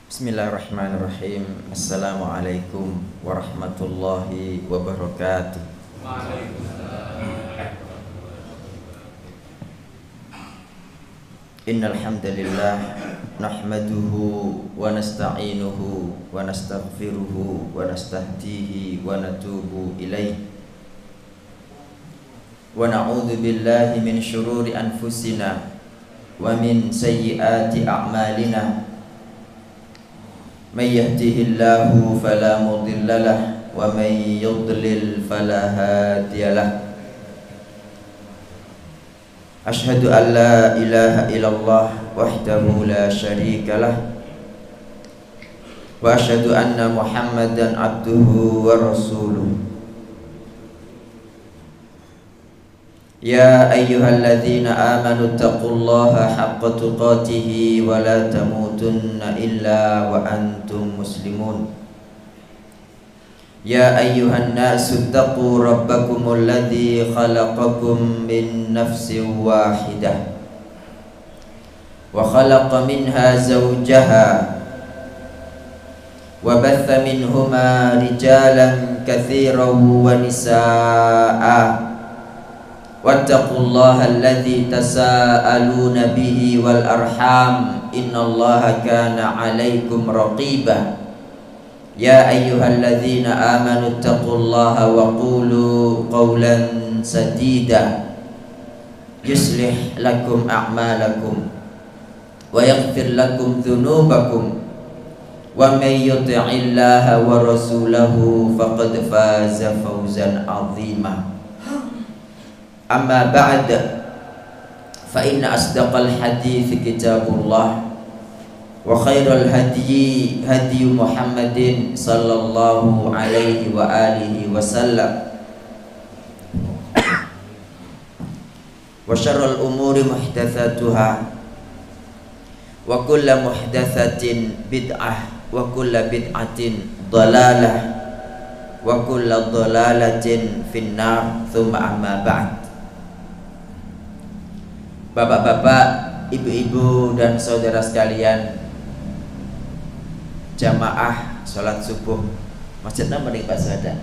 Bismillahirrahmanirrahim. Assalamualaikum warahmatullahi wabarakatuh. Innal hamdalillah nahmaduhu wa nasta'inuhu wa nastaghfiruhu wa nastahdihi wa natubu ilaihi wa na'udzu billahi min syururi anfusina wa min sayyiati a'malina. May yahdihillahu fala mudilla lahu wa may yudlil fala hadiya lahu. Asyhadu an la ilaha illallah wahdahu la syarika lah wa asyhadu anna Muhammadan abduhu wa rasuluh. Ya ayyuhalladzina amanu taqullaha haqqa tuqatih wa la tamutunna illa wa antum muslimun. Ya ayyuhan nasu taqu rabbakumul ladzi khalaqakum min nafsin wahidah wa khalaqa minha zawjaha wa batha minhuma rijalan katsiran wa nisaa'a wattaqullaha alladzi tasaaluna bihi wal arham innallaha kana 'alaikum raqiba. Ya ayyuhalladzina amanu taqullaha wa qulu qawlan sadida yuslih lakum a'malakum wa yaghfir lakum dhunubakum wa may yuti'illaha wa rasulahu faqad faza fawzan 'azima. Amma ba'd, fa inna asdaqal hadithi kitabullah wa khairal hadyi hadyu Muhammadin sallallahu alaihi wa alihi wasallam wa syarrul umuri muhdatsatuha wa kullu muhdatsatin bid'ah wa kullu bid'atin dhalalah wa kullu dhalalatin finnar. Tsumma amma ba'd. Bapak-bapak, ibu-ibu dan saudara sekalian, jamaah sholat subuh Masjid nama nih Pak Suhada,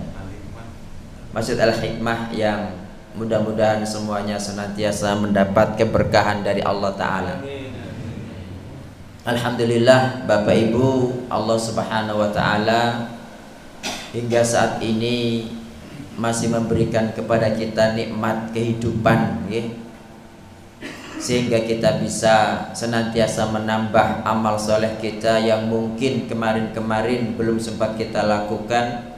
Masjid Al-Hikmah, yang mudah-mudahan semuanya senantiasa mendapat keberkahan dari Allah Ta'ala. Alhamdulillah Bapak Ibu, Allah Subhanahu wa Ta'ala hingga saat ini masih memberikan kepada kita nikmat kehidupan, sehingga kita bisa senantiasa menambah amal soleh kita yang mungkin kemarin-kemarin belum sempat kita lakukan,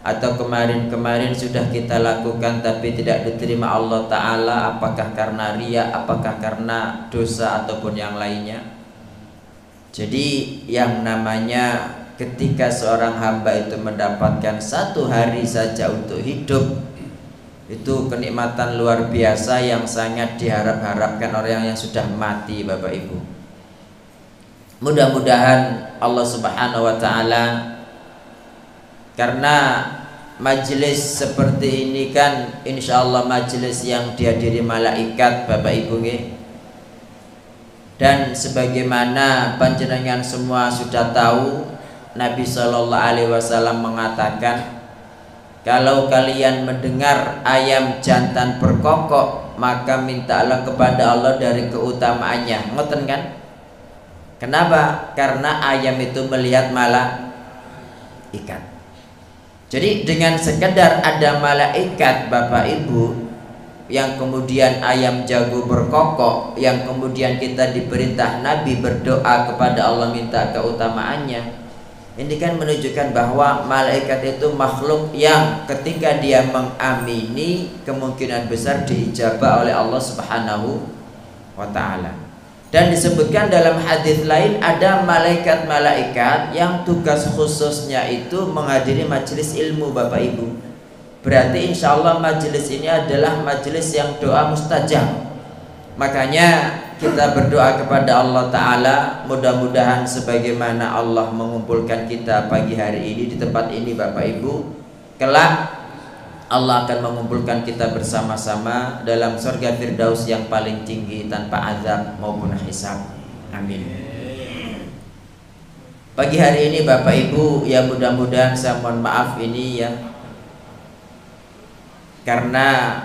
atau kemarin-kemarin sudah kita lakukan tapi tidak diterima Allah Ta'ala, apakah karena riya, apakah karena dosa ataupun yang lainnya. Jadi yang namanya ketika seorang hamba itu mendapatkan satu hari saja untuk hidup, itu kenikmatan luar biasa yang sangat diharap-harapkan orang yang sudah mati, Bapak Ibu. Mudah-mudahan Allah Subhanahu wa Ta'ala, karena majelis seperti ini kan insya Allah majelis yang dihadiri malaikat, Bapak Ibu, dan sebagaimana panjenengan semua sudah tahu, Nabi Shallallahu Alaihi Wasallam mengatakan, kalau kalian mendengar ayam jantan berkokok, maka mintalah kepada Allah dari keutamaannya. Ngoten kan? Kenapa? Karena ayam itu melihat malaikat. Jadi dengan sekedar ada malaikat, Bapak Ibu, yang kemudian ayam jago berkokok, yang kemudian kita diperintah Nabi berdoa kepada Allah minta keutamaannya, ini kan menunjukkan bahwa malaikat itu makhluk yang ketika dia mengamini kemungkinan besar diijabah oleh Allah Subhanahu wa Ta'ala. Dan disebutkan dalam hadis lain ada malaikat-malaikat yang tugas khususnya itu menghadiri majelis ilmu, Bapak Ibu. Berarti insya Allah majelis ini adalah majelis yang doa mustajab. Makanya kita berdoa kepada Allah Ta'ala, mudah-mudahan sebagaimana Allah mengumpulkan kita pagi hari ini di tempat ini, Bapak Ibu, kelak Allah akan mengumpulkan kita bersama-sama dalam surga Firdaus yang paling tinggi tanpa azab maupun hisab. Amin. Pagi hari ini Bapak Ibu, ya mudah-mudahan saya mohon maaf ini ya, karena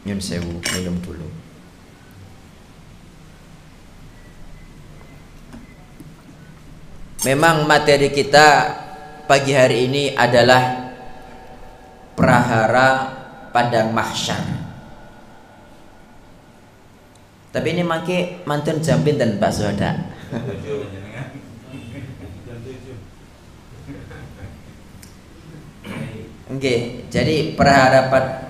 nyun sewu, minum dulu. Memang materi kita pagi hari ini adalah prahara padang mahsyar. Tapi ini mangke mantun jam pinten Pak Soda? Oke, jadi perharapan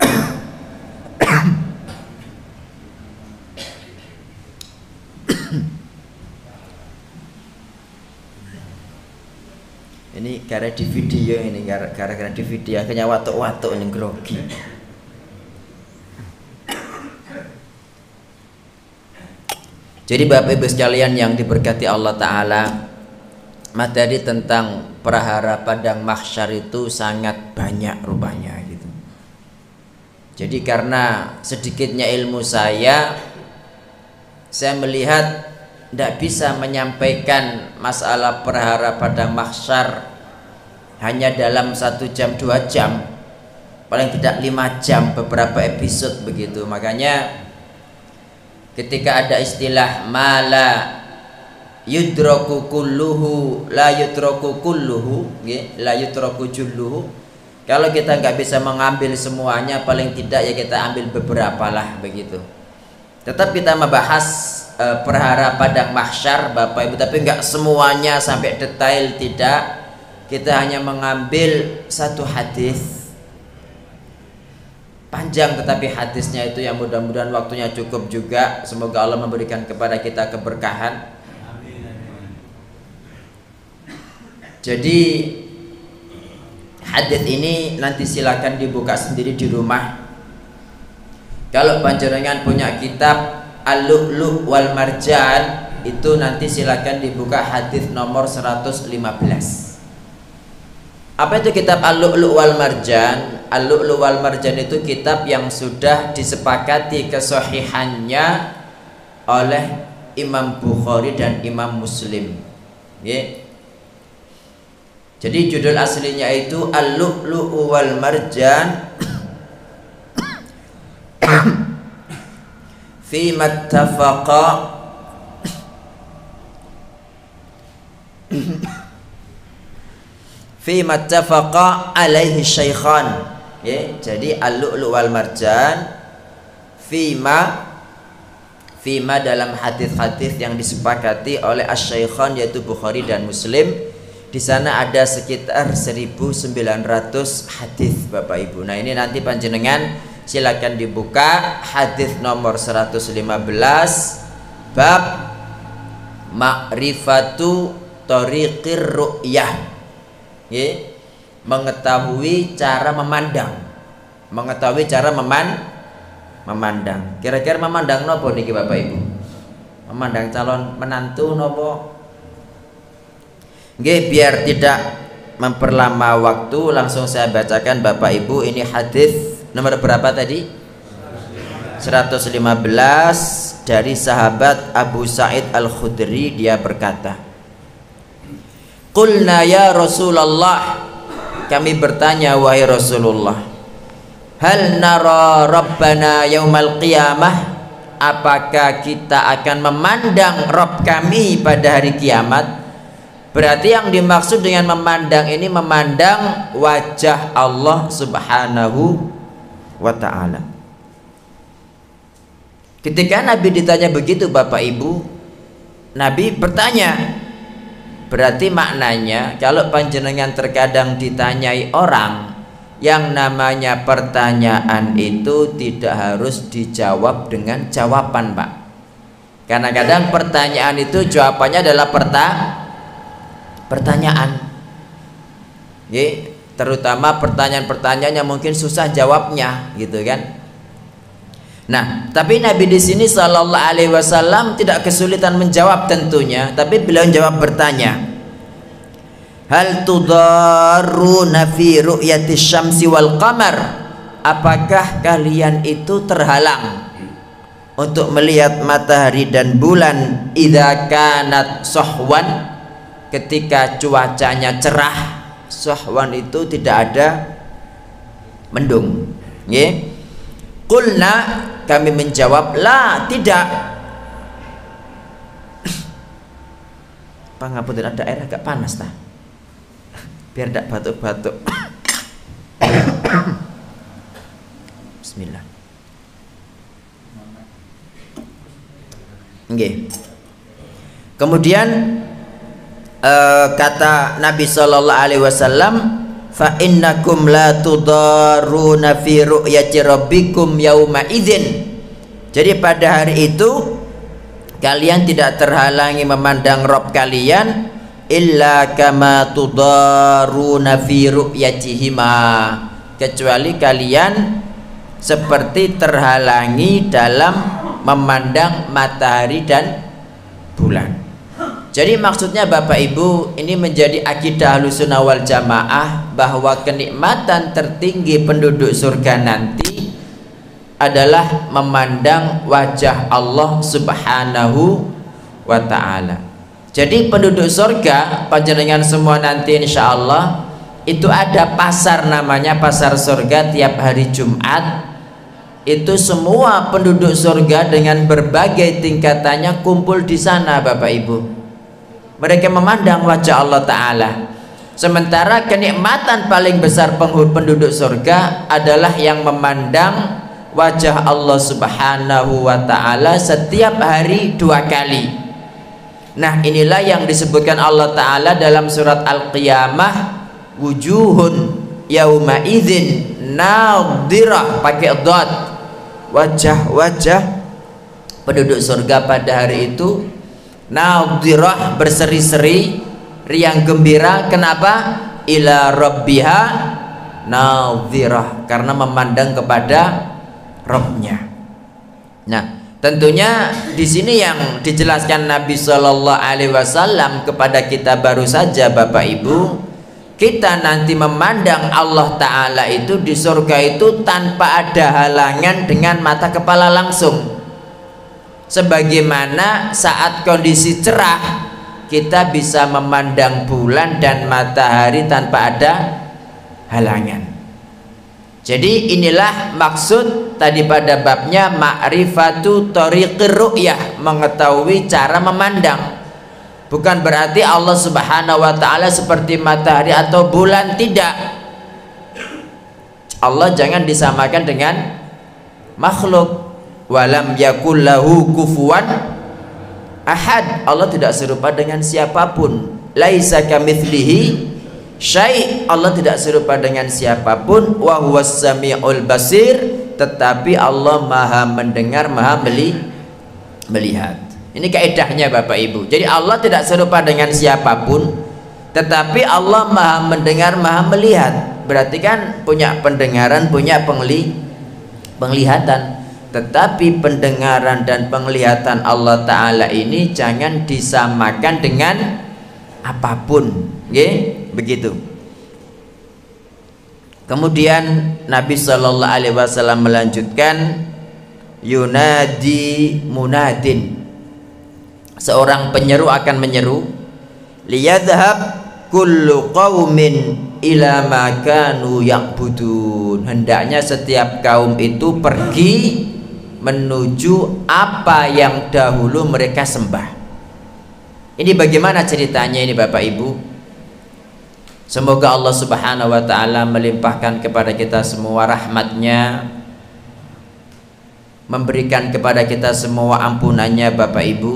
ini gara di video ini, gara-gara di video akhirnya watuk-watuk ini grogi. Jadi Bapak Ibu sekalian yang diberkati Allah Ta'ala, materi tentang prahara padang mahsyar itu sangat banyak rupanya gitu. Jadi karena sedikitnya ilmu saya melihat tidak bisa menyampaikan masalah prahara padang mahsyar hanya dalam 1 jam 2 jam, paling tidak 5 jam beberapa episode begitu. Makanya ketika ada istilah mala yudraku kulluhu la yudraku kulluhu, la yudraku julluhu, kalau kita nggak bisa mengambil semuanya, paling tidak ya kita ambil beberapa lah begitu. Tetap kita membahas perhara padang mahsyar Bapak Ibu, tapi nggak semuanya sampai detail, tidak. Kita hanya mengambil satu hadis panjang, tetapi hadisnya itu yang mudah-mudahan waktunya cukup juga. Semoga Allah memberikan kepada kita keberkahan. Jadi hadis ini nanti silakan dibuka sendiri di rumah. Kalau panjenengan punya kitab Al-Lu'lu' wal Marjan, itu nanti silakan dibuka hadis nomor 115. Apa itu kitab Al-Lu'lu' wal Marjan? Al-Lu'lu' wal Marjan itu kitab yang sudah disepakati kesahihannya oleh Imam Bukhari dan Imam Muslim. Jadi judul aslinya itu Al-Lu'lu' wal Marjan fi mattafaqa fi mattafaqa alaihi syaikhan. Jadi Al-Lu'lu' wal Marjan fima dalam hadis-hadis yang disepakati oleh asy-syaikhan, yaitu Bukhari dan Muslim. Di sana ada sekitar 1900 hadis Bapak Ibu. Nah, ini nanti panjenengan silakan dibuka hadis nomor 115 bab ma'rifatu thariqir ru'yah. Mengetahui cara memandang. Mengetahui cara memandang. Kira-kira memandang nopo niki Bapak Ibu? Memandang calon menantu nopo? Nggih, biar tidak memperlama waktu, langsung saya bacakan Bapak Ibu. Ini hadis nomor berapa tadi? 115 dari sahabat Abu Sa'id Al-Khudri. Dia berkata, Qulna ya Rasulullah, kami bertanya wahai Rasulullah, hal nara Rabbana yaumal qiyamah, apakah kita akan memandang Rabb kami pada hari kiamat? Berarti yang dimaksud dengan memandang ini memandang wajah Allah Subhanahu wa ta'ala. Ketika Nabi ditanya begitu Bapak Ibu, Nabi bertanya, berarti maknanya kalau panjenengan terkadang ditanyai orang, yang namanya pertanyaan itu tidak harus dijawab dengan jawaban, Pak. Karena kadang pertanyaan itu jawabannya adalah pertanyaan. Terutama pertanyaan-pertanyaan yang mungkin susah jawabnya, gitu kan. Nah, tapi Nabi di sini Sallallahu Alaihi Wasallam tidak kesulitan menjawab tentunya, tapi beliau jawab bertanya, hal tudarruna fi ru'yati syamsi wal qamar, apakah kalian itu terhalang untuk melihat matahari dan bulan idza kanat sahwan, ketika cuacanya cerah. Sahwan itu tidak ada mendung, nggih. Qulna, kami menjawab, la, tidak. Pangapunten, ada air agak panas tah, biar tidak batuk-batuk. Bismillah. Nggih. Kemudian kata Nabi sallallahu alaihi wasallam, fa innakum la tudaruna fi ru'yati rabbikum yauma idzin. Jadi pada hari itu kalian tidak terhalangi memandang Rabb kalian illa kama tudaruna fi ru'yatihima, kecuali kalian seperti terhalangi dalam memandang matahari dan bulan. Jadi maksudnya Bapak Ibu, ini menjadi akidah Ahlussunnah wal Jamaah bahwa kenikmatan tertinggi penduduk surga nanti adalah memandang wajah Allah Subhanahu wa ta'ala. Jadi penduduk surga panjenengan semua nanti insya Allah itu ada pasar, namanya pasar surga tiap hari Jumat. Itu semua penduduk surga dengan berbagai tingkatannya kumpul di sana Bapak Ibu. Mereka memandang wajah Allah Ta'ala. Sementara kenikmatan paling besar penduduk surga adalah yang memandang wajah Allah Subhanahu wa Ta'ala setiap hari 2 kali. Nah, inilah yang disebutkan Allah Ta'ala dalam surat Al-Qiyamah, wujuhun yauma idzin nadhirah, pakai dot. Wajah-wajah penduduk surga pada hari itu nadhirah, berseri-seri, riang gembira. Kenapa? Ila rabbiha nadhirah, karena memandang kepada Rabbnya. Nah, tentunya di sini yang dijelaskan Nabi Shallallahu Alaihi Wasallam kepada kita baru saja Bapak Ibu, kita nanti memandang Allah Ta'ala itu di surga itu tanpa ada halangan dengan mata kepala langsung. Sebagaimana saat kondisi cerah kita bisa memandang bulan dan matahari tanpa ada halangan. Jadi inilah maksud tadi pada babnya ma'rifatu thariqir ru'yah, mengetahui cara memandang. Bukan berarti Allah Subhanahu wa Ta'ala seperti matahari atau bulan, tidak. Allah jangan disamakan dengan makhluk. Walam yakul lahu kufuwan ahad. Allah tidak serupa dengan siapapun. Laisa kamitslihi syai'. Allah tidak serupa dengan siapapun. Wa huwas samiul basir. Tetapi Allah Maha mendengar, Maha melihat. Ini kaidahnya Bapak Ibu. Jadi Allah tidak serupa dengan siapapun, tetapi Allah Maha mendengar, Maha melihat. Berarti kan punya pendengaran, punya penglihatan. Tetapi pendengaran dan penglihatan Allah Ta'ala ini jangan disamakan dengan apapun. Nggih, begitu. Kemudian Nabi Shallallahu Alaihi Wasallam melanjutkan, yunadi munadin, seorang penyeru akan menyeru, liyadhhab kullu qaumin ila ma kanu ya'budun, hendaknya setiap kaum itu pergi menuju apa yang dahulu mereka sembah. Ini bagaimana ceritanya ini Bapak Ibu? Semoga Allah Subhanahu wa Ta'ala melimpahkan kepada kita semua rahmatnya, memberikan kepada kita semua ampunannya Bapak Ibu.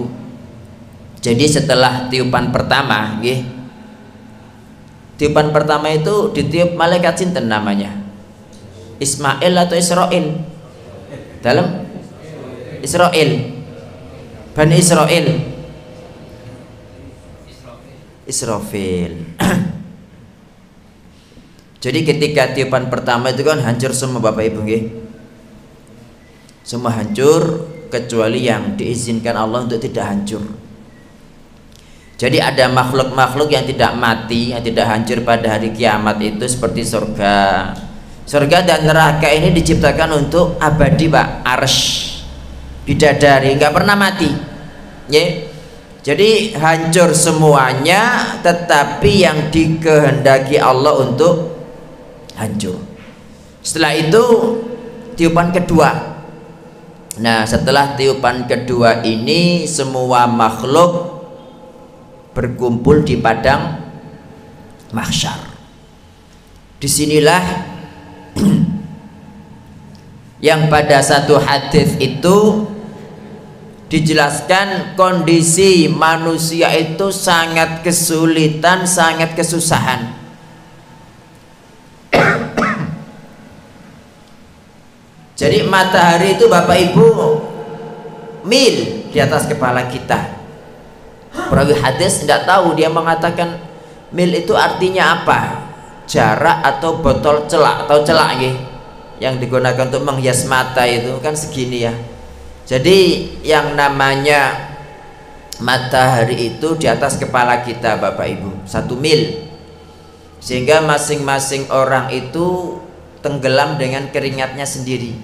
Jadi setelah tiupan pertama, tiupan pertama itu ditiup malaikat sinten namanya? Ismail atau Israil? Dalam Israil, Bani Israil, Israfil. Jadi ketika tiupan pertama itu kan hancur semua Bapak Ibu, semua hancur kecuali yang diizinkan Allah untuk tidak hancur. Jadi ada makhluk-makhluk yang tidak mati, yang tidak hancur pada hari kiamat itu seperti surga. Surga dan neraka ini diciptakan untuk abadi Pak, arsy. bidadari, nggak pernah mati. Ya. Jadi hancur semuanya, tetapi yang dikehendaki Allah untuk hancur. Setelah itu tiupan kedua. Nah, setelah tiupan kedua ini semua makhluk berkumpul di padang mahsyar. Disinilah yang pada satu hadis itu dijelaskan kondisi manusia itu sangat kesulitan, sangat kesusahan. Jadi matahari itu Bapak Ibu mil di atas kepala kita. Perawi hadis tidak tahu, dia mengatakan mil itu artinya apa? Jarak atau botol celak atau celak yang digunakan untuk menghias mata itu kan segini ya. Jadi yang namanya matahari itu di atas kepala kita Bapak Ibu 1 mil, sehingga masing-masing orang itu tenggelam dengan keringatnya sendiri.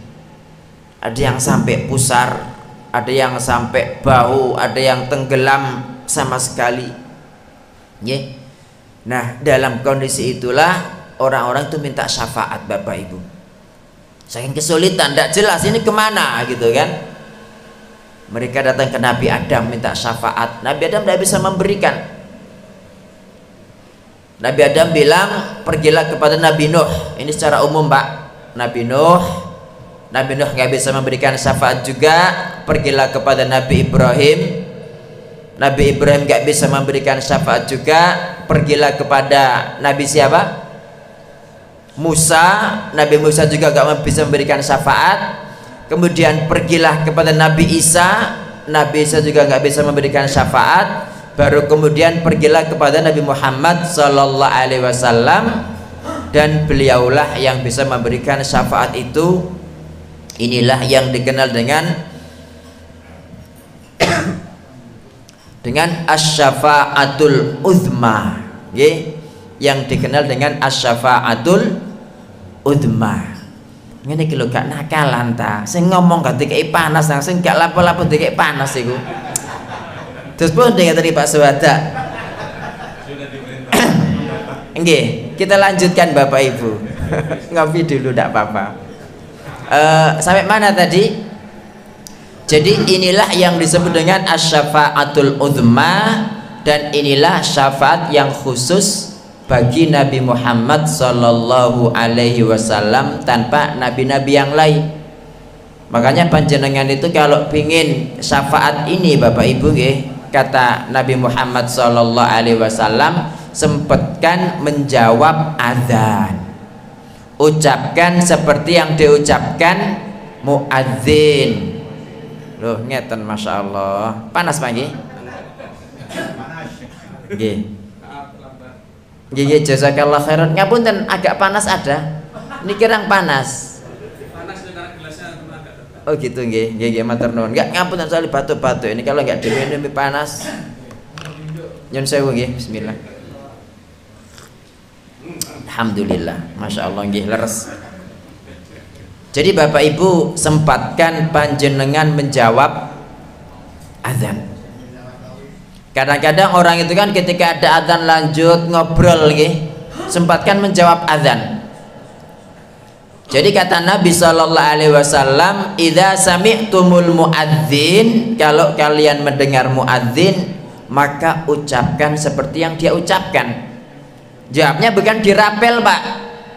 Ada yang sampai pusar, ada yang sampai bahu, ada yang tenggelam sama sekali. Nah, dalam kondisi itulah orang-orang itu minta syafaat Bapak Ibu. Saking kesulitan, tidak jelas ini kemana gitu kan. Mereka datang ke Nabi Adam minta syafaat. Nabi Adam tidak bisa memberikan. Nabi Adam bilang pergilah kepada Nabi Nuh. Ini secara umum Pak. Nabi Nuh nggak bisa memberikan syafaat juga. Pergilah kepada Nabi Ibrahim. Nabi Ibrahim nggak bisa memberikan syafaat juga. Pergilah kepada Nabi siapa? Musa. Nabi Musa juga nggak bisa memberikan syafaat. Kemudian pergilah kepada Nabi Isa. Nabi Isa juga nggak bisa memberikan syafaat. Baru kemudian pergilah kepada Nabi Muhammad sallallahu alaihi wasallam, dan beliaulah yang bisa memberikan syafaat itu. Inilah yang dikenal dengan asy-syafa'atul uzma, yang dikenal dengan asy-syafa'atul uzma. Ngene iki lho gak nakalan ta. Sing ngomong gak dikeki panas, sing gak lapo-lapo dikeki panas iku. Terus pun dengan tadi Pak Suwada. Nggih, kita lanjutkan Bapak Ibu. Ngopi dulu ndak apa-apa. Sampai mana tadi? Jadi inilah yang disebut dengan asy-syafa'atul uzma, dan inilah syafaat yang khusus bagi Nabi Muhammad sallallahu alaihi wasallam tanpa nabi-nabi yang lain. Makanya panjenengan itu kalau pingin syafaat ini Bapak Ibu kata Nabi Muhammad sallallahu alaihi wasallam, sempatkan menjawab azan. Ucapkan seperti yang diucapkan muadzin. Loh ngeten Masya Allah. Panas Pak nggih? Nggih. Nggih, jazakallah khairan. Ngapunten agak panas ada. Ini kirang panas. Panas karena gelasnya agak. Oh gitu nggih. Nggih matur nuwun. Enggak ngapunten soal batuk-batuk ini kalau enggak diminum panas. Nyun sewu nggih. Bismillah. Alhamdulillah. Masya Allah nggih leres. Jadi Bapak Ibu sempatkan panjenengan menjawab azan. Kadang-kadang orang itu kan ketika ada adzan lanjut ngobrol sempatkan menjawab adzan. Jadi kata Nabi sallallahu alaihi wasallam, "Idza sami'tumul muadzin," kalau kalian mendengar muadzin, maka ucapkan seperti yang dia ucapkan. Jawabnya bukan dirapel, Pak.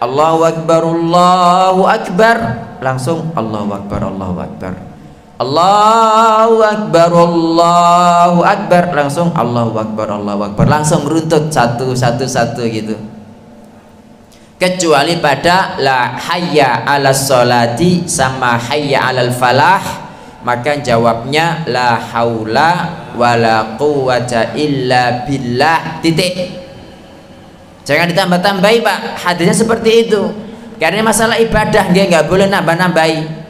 Allahu akbar, Allahu akbar, langsung Allahu akbar, Allahu akbar. Allahu akbar, Allahu akbar, langsung Allahu akbar, Allahu akbar, langsung runtut satu gitu. Kecuali pada la hayya 'alas sholati sama hayya 'alal falah, maka jawabnya la haula wala quwwata illa billah titik. Jangan ditambah-tambahi Pak, hadisnya seperti itu. Karena masalah ibadah dia nggak boleh nambah-nambahi.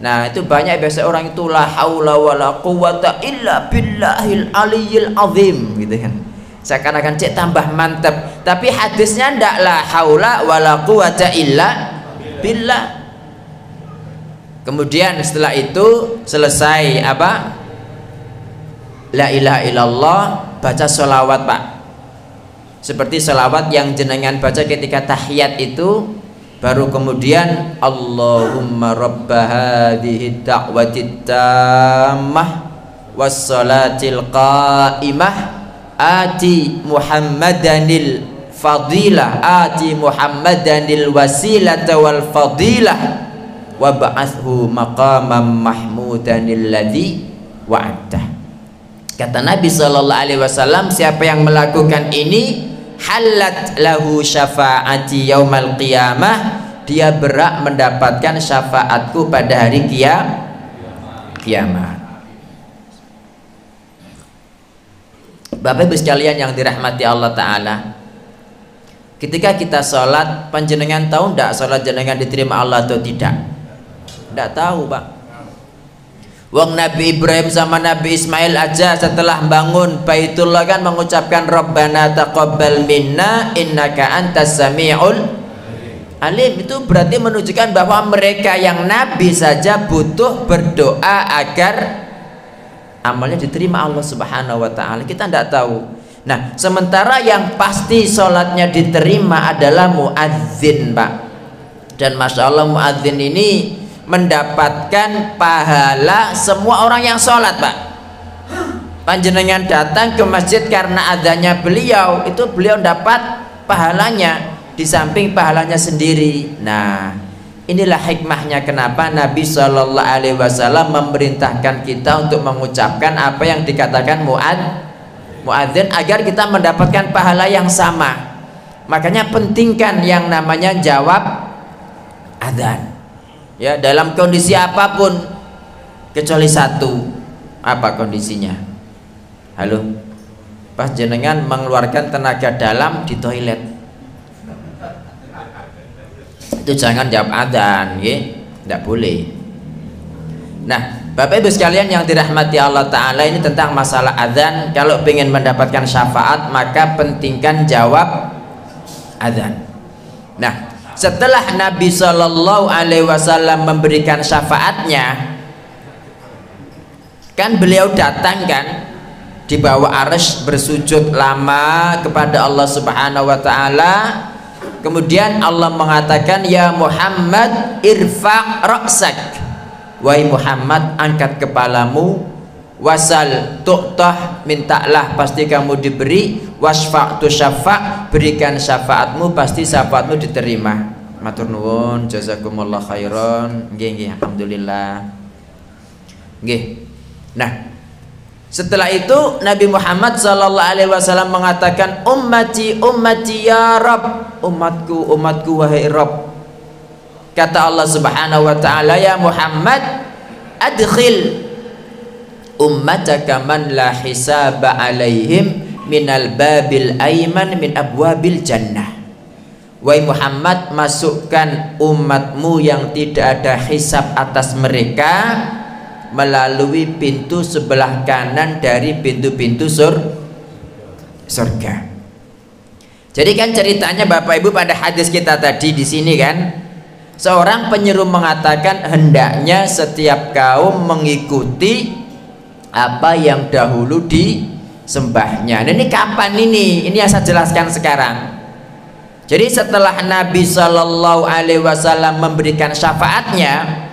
Nah itu banyak biasa orang itu la haula wala quwwata illa billahil aliyyil azim gitu kan. Seakan-akan cek tambah mantap, tapi hadisnya ndak la haula wala quwwata illa billah. Kemudian setelah itu selesai apa? La ilaha illallah, baca sholawat Pak. Seperti sholawat yang jenengan baca ketika tahiyat itu. Baru kemudian Allahumma rabba hadhihi da'wati tammah wassalatil qa'imah ati Muhammadanil fadilah ati Muhammadanil wasilata wal fadilah wa ba'athu maqamam mahmudanil ladzi wa'adta. Kata Nabi sallallahu alaihi wasallam, siapa yang melakukan ini halat lahu syafaati yaumal qiyamah, dia berhak mendapatkan syafaatku pada hari kiamat. Bapak Ibu sekalian yang dirahmati Allah Ta'ala, ketika kita sholat, panjenengan tahu tidak sholat jenengan diterima Allah atau tidak? Tidak tahu Pak. Wong Nabi Ibrahim sama Nabi Ismail aja setelah bangun Baitullah kan mengucapkan Rabbana taqabbal minna innaka antas sami'ul alim. Itu berarti menunjukkan bahwa mereka yang Nabi saja butuh berdoa agar amalnya diterima Allah Subhanahu wa ta'ala. Kita tidak tahu. Nah, sementara yang pasti sholatnya diterima adalah muadzin Pak. Dan Masya Allah muadzin ini mendapatkan pahala semua orang yang sholat Pak. Panjenengan datang ke masjid karena adanya beliau, itu beliau dapat pahalanya di samping pahalanya sendiri. Nah, inilah hikmahnya kenapa Nabi Shallallahu Alaihi Wasallam memerintahkan kita untuk mengucapkan apa yang dikatakan muadzin agar kita mendapatkan pahala yang sama. Makanya pentingkan yang namanya jawab adzan. Ya, dalam kondisi apapun kecuali satu. Apa kondisinya? Halo, pas jenengan mengeluarkan tenaga dalam di toilet, itu jangan jawab adzan, ya, tidak boleh. Nah, Bapak Ibu sekalian yang dirahmati Allah Ta'ala, ini tentang masalah adzan. Kalau ingin mendapatkan syafaat, maka pentingkan jawab adzan. Nah, setelah Nabi Shallallahu Alaihi Wasallam memberikan syafaatnya, kan beliau datang kan di bawah arsy bersujud lama kepada Allah Subhanahu Wa Taala. Kemudian Allah mengatakan, ya Muhammad irfa' ra'sak, wahai Muhammad angkat kepalamu, wasal tu'tah, mintalah pasti kamu diberi, wasfa' tu syafa', berikan syafaatmu pasti syafaatmu diterima. Matur nuwun, jazakumullah khairan. Nggih, alhamdulillah. Nggih. Nah, setelah itu Nabi Muhammad sallallahu alaihi wasallam mengatakan, ummati ummati ya Rabb, umatku umatku wahai Rabb. Kata Allah Subhanahu wa taala, ya Muhammad adkhil ummataka man la hisaba alaihim minal babil aiman min abwabil jannah. Wahai Muhammad, masukkan umatmu yang tidak ada hisab atas mereka melalui pintu sebelah kanan dari pintu-pintu surga. Jadi kan ceritanya Bapak Ibu pada hadis kita tadi di sini kan, seorang penyeru mengatakan hendaknya setiap kaum mengikuti apa yang dahulu disembahnya. Dan ini kapan ini? Ini yang saya jelaskan sekarang. Jadi setelah Nabi Shallallahu Alaihi Wasallam memberikan syafaatnya,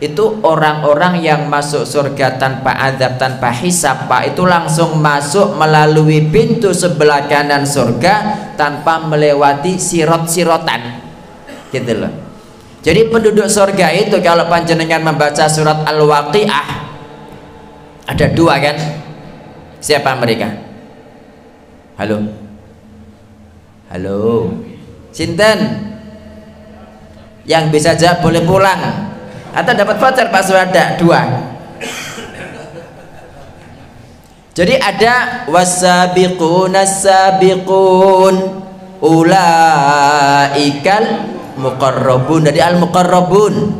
itu orang-orang yang masuk surga tanpa azab, tanpa hisab Pak, itu langsung masuk melalui pintu sebelah kanan surga tanpa melewati sirot-sirotan, gitu loh. Jadi penduduk surga itu kalau panjenengan membaca surat Al-Waqi'ah, ada dua kan? Siapa mereka? Halo? Halo? Sinten? Yang bisa jawab boleh pulang atau dapat voucher Pak Suwada? Dua. Jadi ada wasabiquna sabiqun ulaikal muqarrabun, dari al muqarrabun.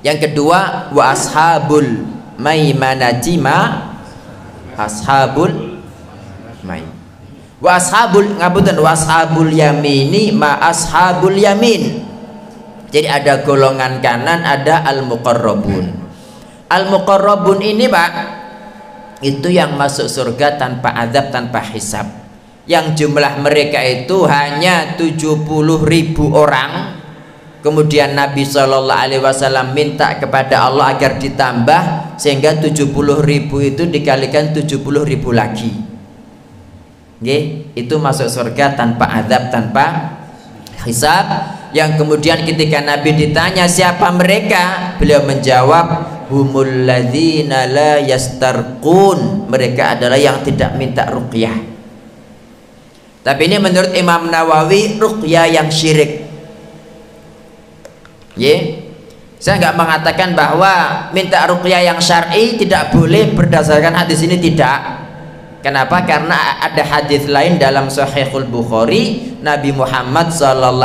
Yang kedua wa ashabul maimanati ma ashabul main. Wa ashabul ngapunten wa ashabul yamini ma ashabul yamin. Jadi ada golongan kanan, ada al-muqarrabun. Al-muqarrabun ini Pak, itu yang masuk surga tanpa azab, tanpa hisab. Yang jumlah mereka itu hanya 70.000 orang. Kemudian Nabi SAW minta kepada Allah agar ditambah, sehingga 70.000 itu dikalikan 70.000 lagi. Itu masuk surga tanpa azab, tanpa hisab. Yang kemudian ketika Nabi ditanya siapa mereka, beliau menjawab, humul ladzina la yastarqun, mereka adalah yang tidak minta ruqyah. Tapi ini menurut Imam Nawawi ruqyah yang syirik. Saya nggak mengatakan bahwa minta ruqyah yang syar'i tidak boleh berdasarkan hadis ini, tidak. Kenapa? Karena ada hadis lain dalam Sahihul Bukhari, Nabi Muhammad SAW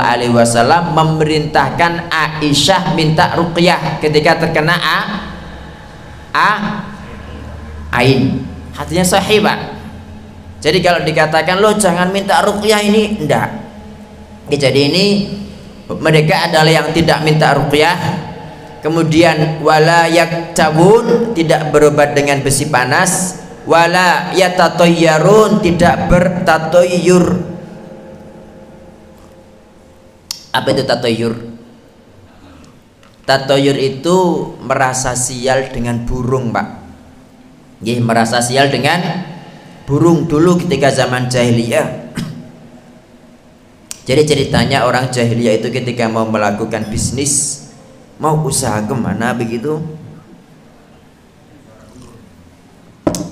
memerintahkan Aisyah minta ruqyah ketika terkena ain. Hadisnya sahih Pak. Jadi kalau dikatakan lo jangan minta ruqyah ini, enggak. Jadi ini mereka adalah yang tidak minta ruqyah. Kemudian wala yaktabun, tidak berobat dengan besi panas. Wala yatatayyarun, tidak bertatoyur. Apa itu tatoyur? Tatoyur itu merasa sial dengan burung Pak. Merasa sial dengan burung dulu ketika zaman jahiliyah. Jadi ceritanya orang jahiliyah itu ketika mau melakukan bisnis, mau usaha kemana begitu,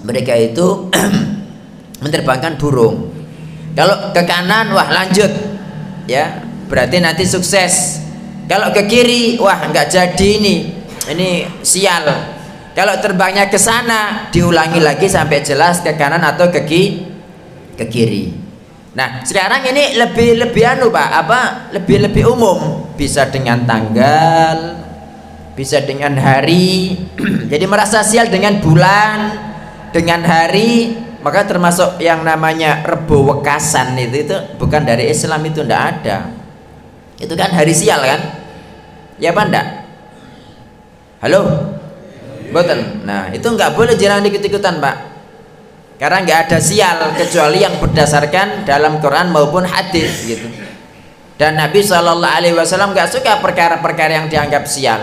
mereka itu menerbangkan burung. Kalau ke kanan, wah lanjut, ya berarti nanti sukses. Kalau ke kiri, wah nggak jadi, ini sial. Kalau terbangnya ke sana, diulangi lagi sampai jelas ke kanan atau ke kiri. Nah sekarang ini lebih Pak, lebih umum, bisa dengan tanggal, bisa dengan hari. Jadi merasa sial dengan bulan, dengan hari, maka termasuk yang namanya Rebo Wekasan itu bukan dari Islam, itu ndak ada. Itu kan hari sial kan? Ya apa ndak? Halo? Betul. Nah itu nggak boleh, jangan ikut-ikutan Pak, karena nggak ada sial kecuali yang berdasarkan dalam Quran maupun hadis gitu. Dan Nabi SAW nggak suka perkara-perkara yang dianggap sial.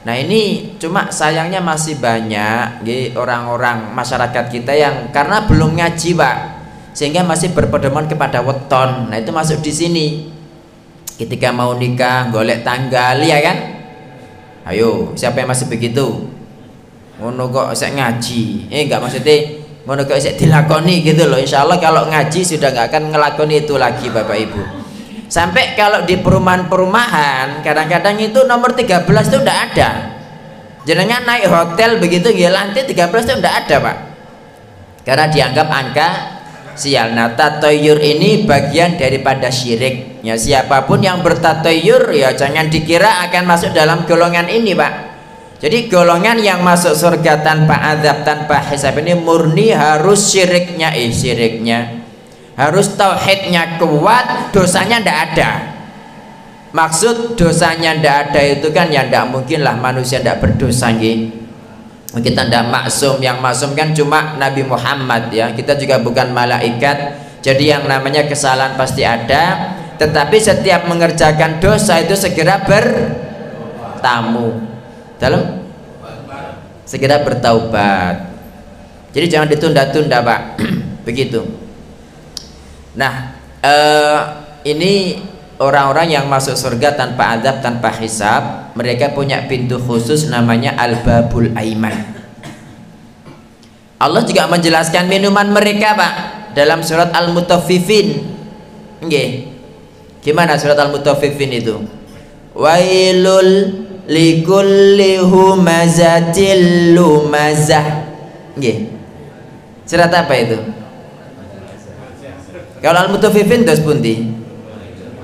Nah ini cuma sayangnya masih banyak orang-orang masyarakat kita yang karena belum ngaji Pak, sehingga masih berpedoman kepada weton. Nah itu masuk di sini. Ketika mau nikah golek tanggal, ya kan? Ayo, siapa yang masih begitu? Ngono kok saya ngaji? Enggak, maksudnya ngono kok saya dilakoni gitu loh. Insya Allah kalau ngaji sudah nggak akan ngelakoni itu lagi Bapak Ibu. Sampai kalau di perumahan-perumahan kadang-kadang itu nomor 13 itu enggak ada. Jenengan naik hotel begitu ya, lantai 13 itu enggak ada Pak, karena dianggap angka sial. Nah tatoyur ini bagian daripada syirik ya. Siapapun yang bertatoyur ya jangan dikira akan masuk dalam golongan ini Pak. Jadi golongan yang masuk surga tanpa azab, tanpa hisab ini murni harus syiriknya harus tauhidnya kuat, dosanya ndak ada. Maksud dosanya ndak ada itu kan ya ndak mungkin lah manusia ndak berdosa kita ndak maksum. Yang maksum kan cuma Nabi Muhammad ya. Kita juga bukan malaikat. Jadi yang namanya kesalahan pasti ada, tetapi setiap mengerjakan dosa itu segera bertamu dalam segera bertaubat. Jadi jangan ditunda-tunda Pak. Begitu. Nah ini orang-orang yang masuk surga tanpa azab, tanpa hisab, mereka punya pintu khusus namanya Al-Babul Aiman. Allah juga menjelaskan minuman mereka Pak dalam surat Al-Mutaffifin. Gimana surat Al-Mutaffifin itu? Wailul likulli humazatil lumazah. Surat apa itu? Kalau Al-Mutaffifin dos pundi?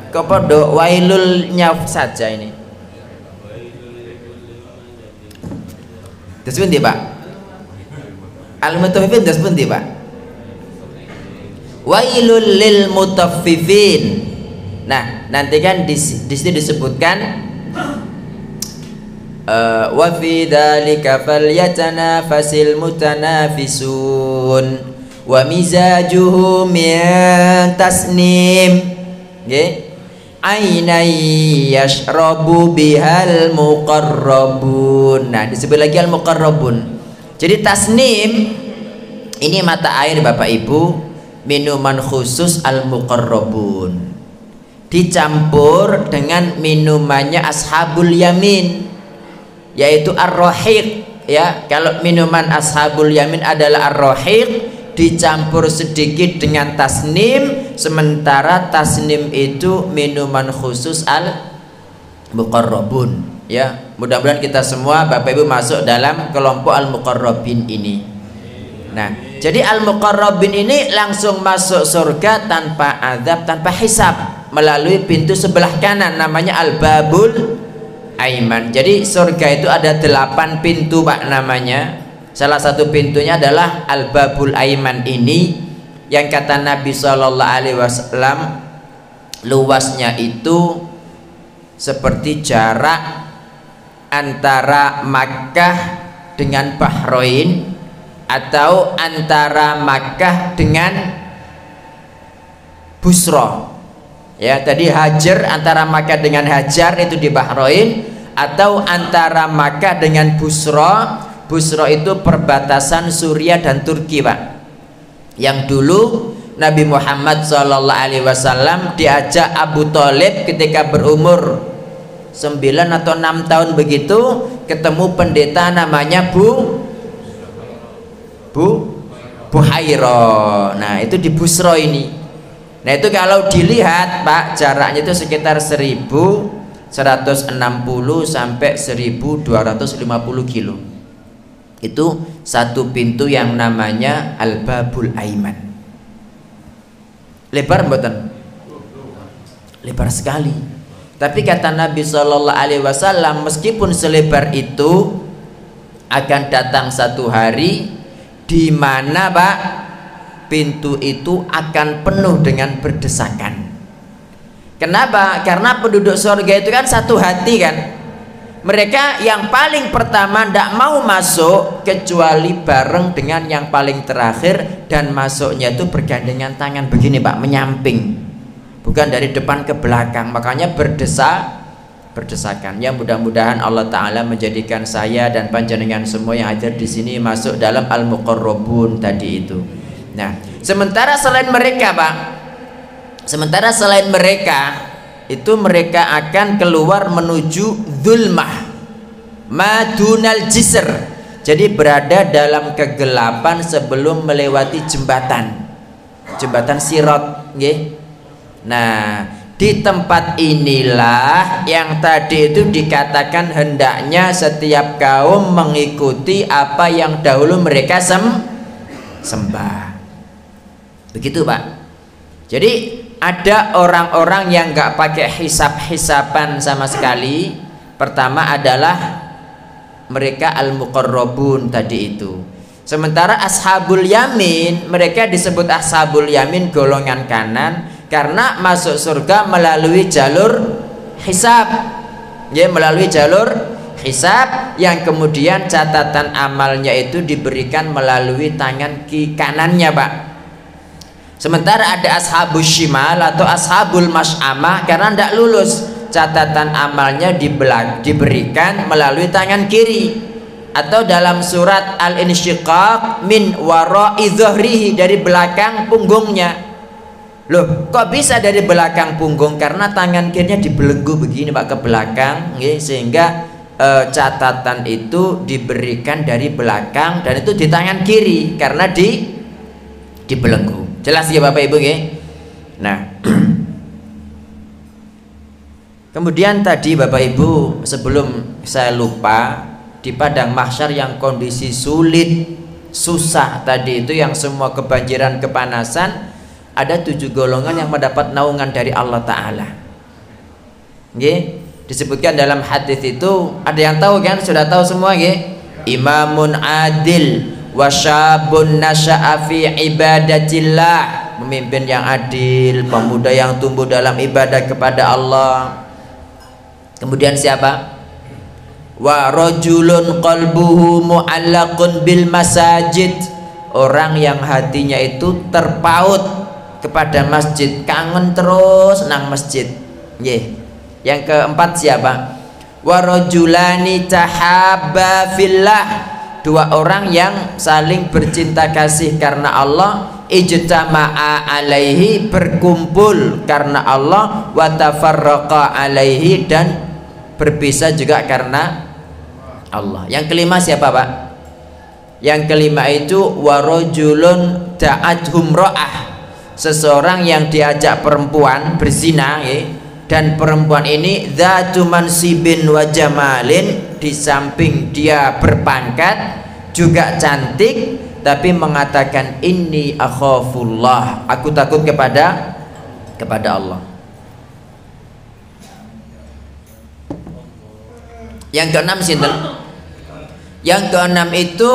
Kok podo wailulnya saja ini. Dos pundi Pak? Al-Mutaffifin dos pundi Pak? Wailul lil mutaffifin. Nah, nanti kan di situ disebutkan wa fi dzalika falyatanafasil mutanafisun wa mizajuhu min tasnim nggih ainai yashrabu bihal muqarrabun. Nah disebut lagi al muqarrabun. Jadi tasnim ini mata air Bapak Ibu, minuman khusus al muqarrabun dicampur dengan minumannya ashabul yamin yaitu ar-rahiq ya. Kalau minuman ashabul yamin adalah ar-rahiq dicampur sedikit dengan tasnim, sementara tasnim itu minuman khusus al muqarrabun ya. Mudah-mudahan kita semua Bapak Ibu masuk dalam kelompok al muqarrabin ini. Nah, jadi al muqarrabin ini langsung masuk surga tanpa azab, tanpa hisab, melalui pintu sebelah kanan namanya al babul aiman. Jadi surga itu ada 8 pintu Pak namanya. Salah satu pintunya adalah Al-Babul Aiman ini yang kata Nabi SAW luasnya itu seperti jarak antara Makkah dengan Bahrain atau antara Makkah dengan Busra ya. Tadi Hajar, antara Makkah dengan Hajar itu di Bahrain, atau antara Makkah dengan Busra. Busra itu perbatasan Suriah dan Turki Pak, yang dulu Nabi Muhammad SAW diajak Abu Thalib ketika berumur 9 atau 6 tahun begitu, ketemu pendeta namanya Buhairah. Nah itu di Busra ini. Nah itu kalau dilihat Pak, jaraknya itu sekitar 1160 sampai 1250 kilo. Itu satu pintu yang namanya Al-Babul Aiman. Lebar mboten? Lebar sekali. Tapi kata Nabi SAW, meskipun selebar itu akan datang satu hari di mana Pak, pintu itu akan penuh dengan berdesakan. Kenapa? Karena penduduk surga itu kan satu hati kan. Mereka yang paling pertama tidak mau masuk kecuali bareng dengan yang paling terakhir, dan masuknya itu bergandengan tangan begini Pak, menyamping, bukan dari depan ke belakang. Makanya berdesakan. Ya mudah-mudahan Allah Ta'ala menjadikan saya dan panjenengan semua yang hadir di sini masuk dalam al-muqarrabun tadi itu. Nah, sementara selain mereka Pak, itu mereka akan keluar menuju zulmah madunal jisr. Jadi berada dalam kegelapan sebelum melewati jembatan Sirat nggih. Nah di tempat inilah yang tadi itu dikatakan hendaknya setiap kaum mengikuti apa yang dahulu mereka sembah. Begitu Pak. Jadi ada orang-orang yang nggak pakai hisab-hisaban sama sekali. Pertama adalah mereka al-muqarrabun tadi itu. Sementara ashabul yamin, mereka disebut ashabul yamin golongan kanan karena masuk surga melalui jalur hisab. Ya, melalui jalur hisab yang kemudian catatan amalnya itu diberikan melalui tangan kanannya Pak. Sementara ada ashabul shimal atau ashabul mas'amah karena tidak lulus, catatan amalnya diberikan melalui tangan kiri. Atau dalam surat Al-Insyiqaq min wara'i dhahrihi, dari belakang punggungnya. Loh kok bisa dari belakang punggung? Karena tangan kirinya dibelenggu begini Pak ke belakang ya, sehingga catatan itu diberikan dari belakang dan itu di tangan kiri karena dibelenggu. Jelas ya Bapak Ibu ya? Nah kemudian tadi Bapak Ibu, sebelum saya lupa, di padang mahsyar yang kondisi sulit, susah tadi itu, yang semua kebanjiran, kepanasan, ada 7 golongan yang mendapat naungan dari Allah Ta'ala. Disebutkan dalam hadis itu, ada yang tahu kan? Sudah tahu semua imamun adil wasyabun nasya'a fi ibadatillah, pemimpin yang adil, pemuda yang tumbuh dalam ibadah kepada Allah. Kemudian siapa? Wa rajulun qalbuhu mu'allaqun bil masajid, orang yang hatinya itu terpaut kepada masjid, kangen terus nang masjid. Nggih. Yang keempat siapa? Wa rajulani tahabba fillah, dua orang yang saling bercinta kasih karena Allah, ijtama'a alaihi, berkumpul karena Allah, wa tafarraqa alaihi, dan berpisah juga karena Allah. Yang kelima siapa, Pak? Yang kelima itu warajulun da'athum ra'ah, seseorang yang diajak perempuan berzina, dan perempuan ini dzatu mansibin wa jamalin, di samping dia berpangkat juga cantik, tapi mengatakan inni akhafullah, aku takut kepada Allah. Yang keenam sinten? Yang keenam itu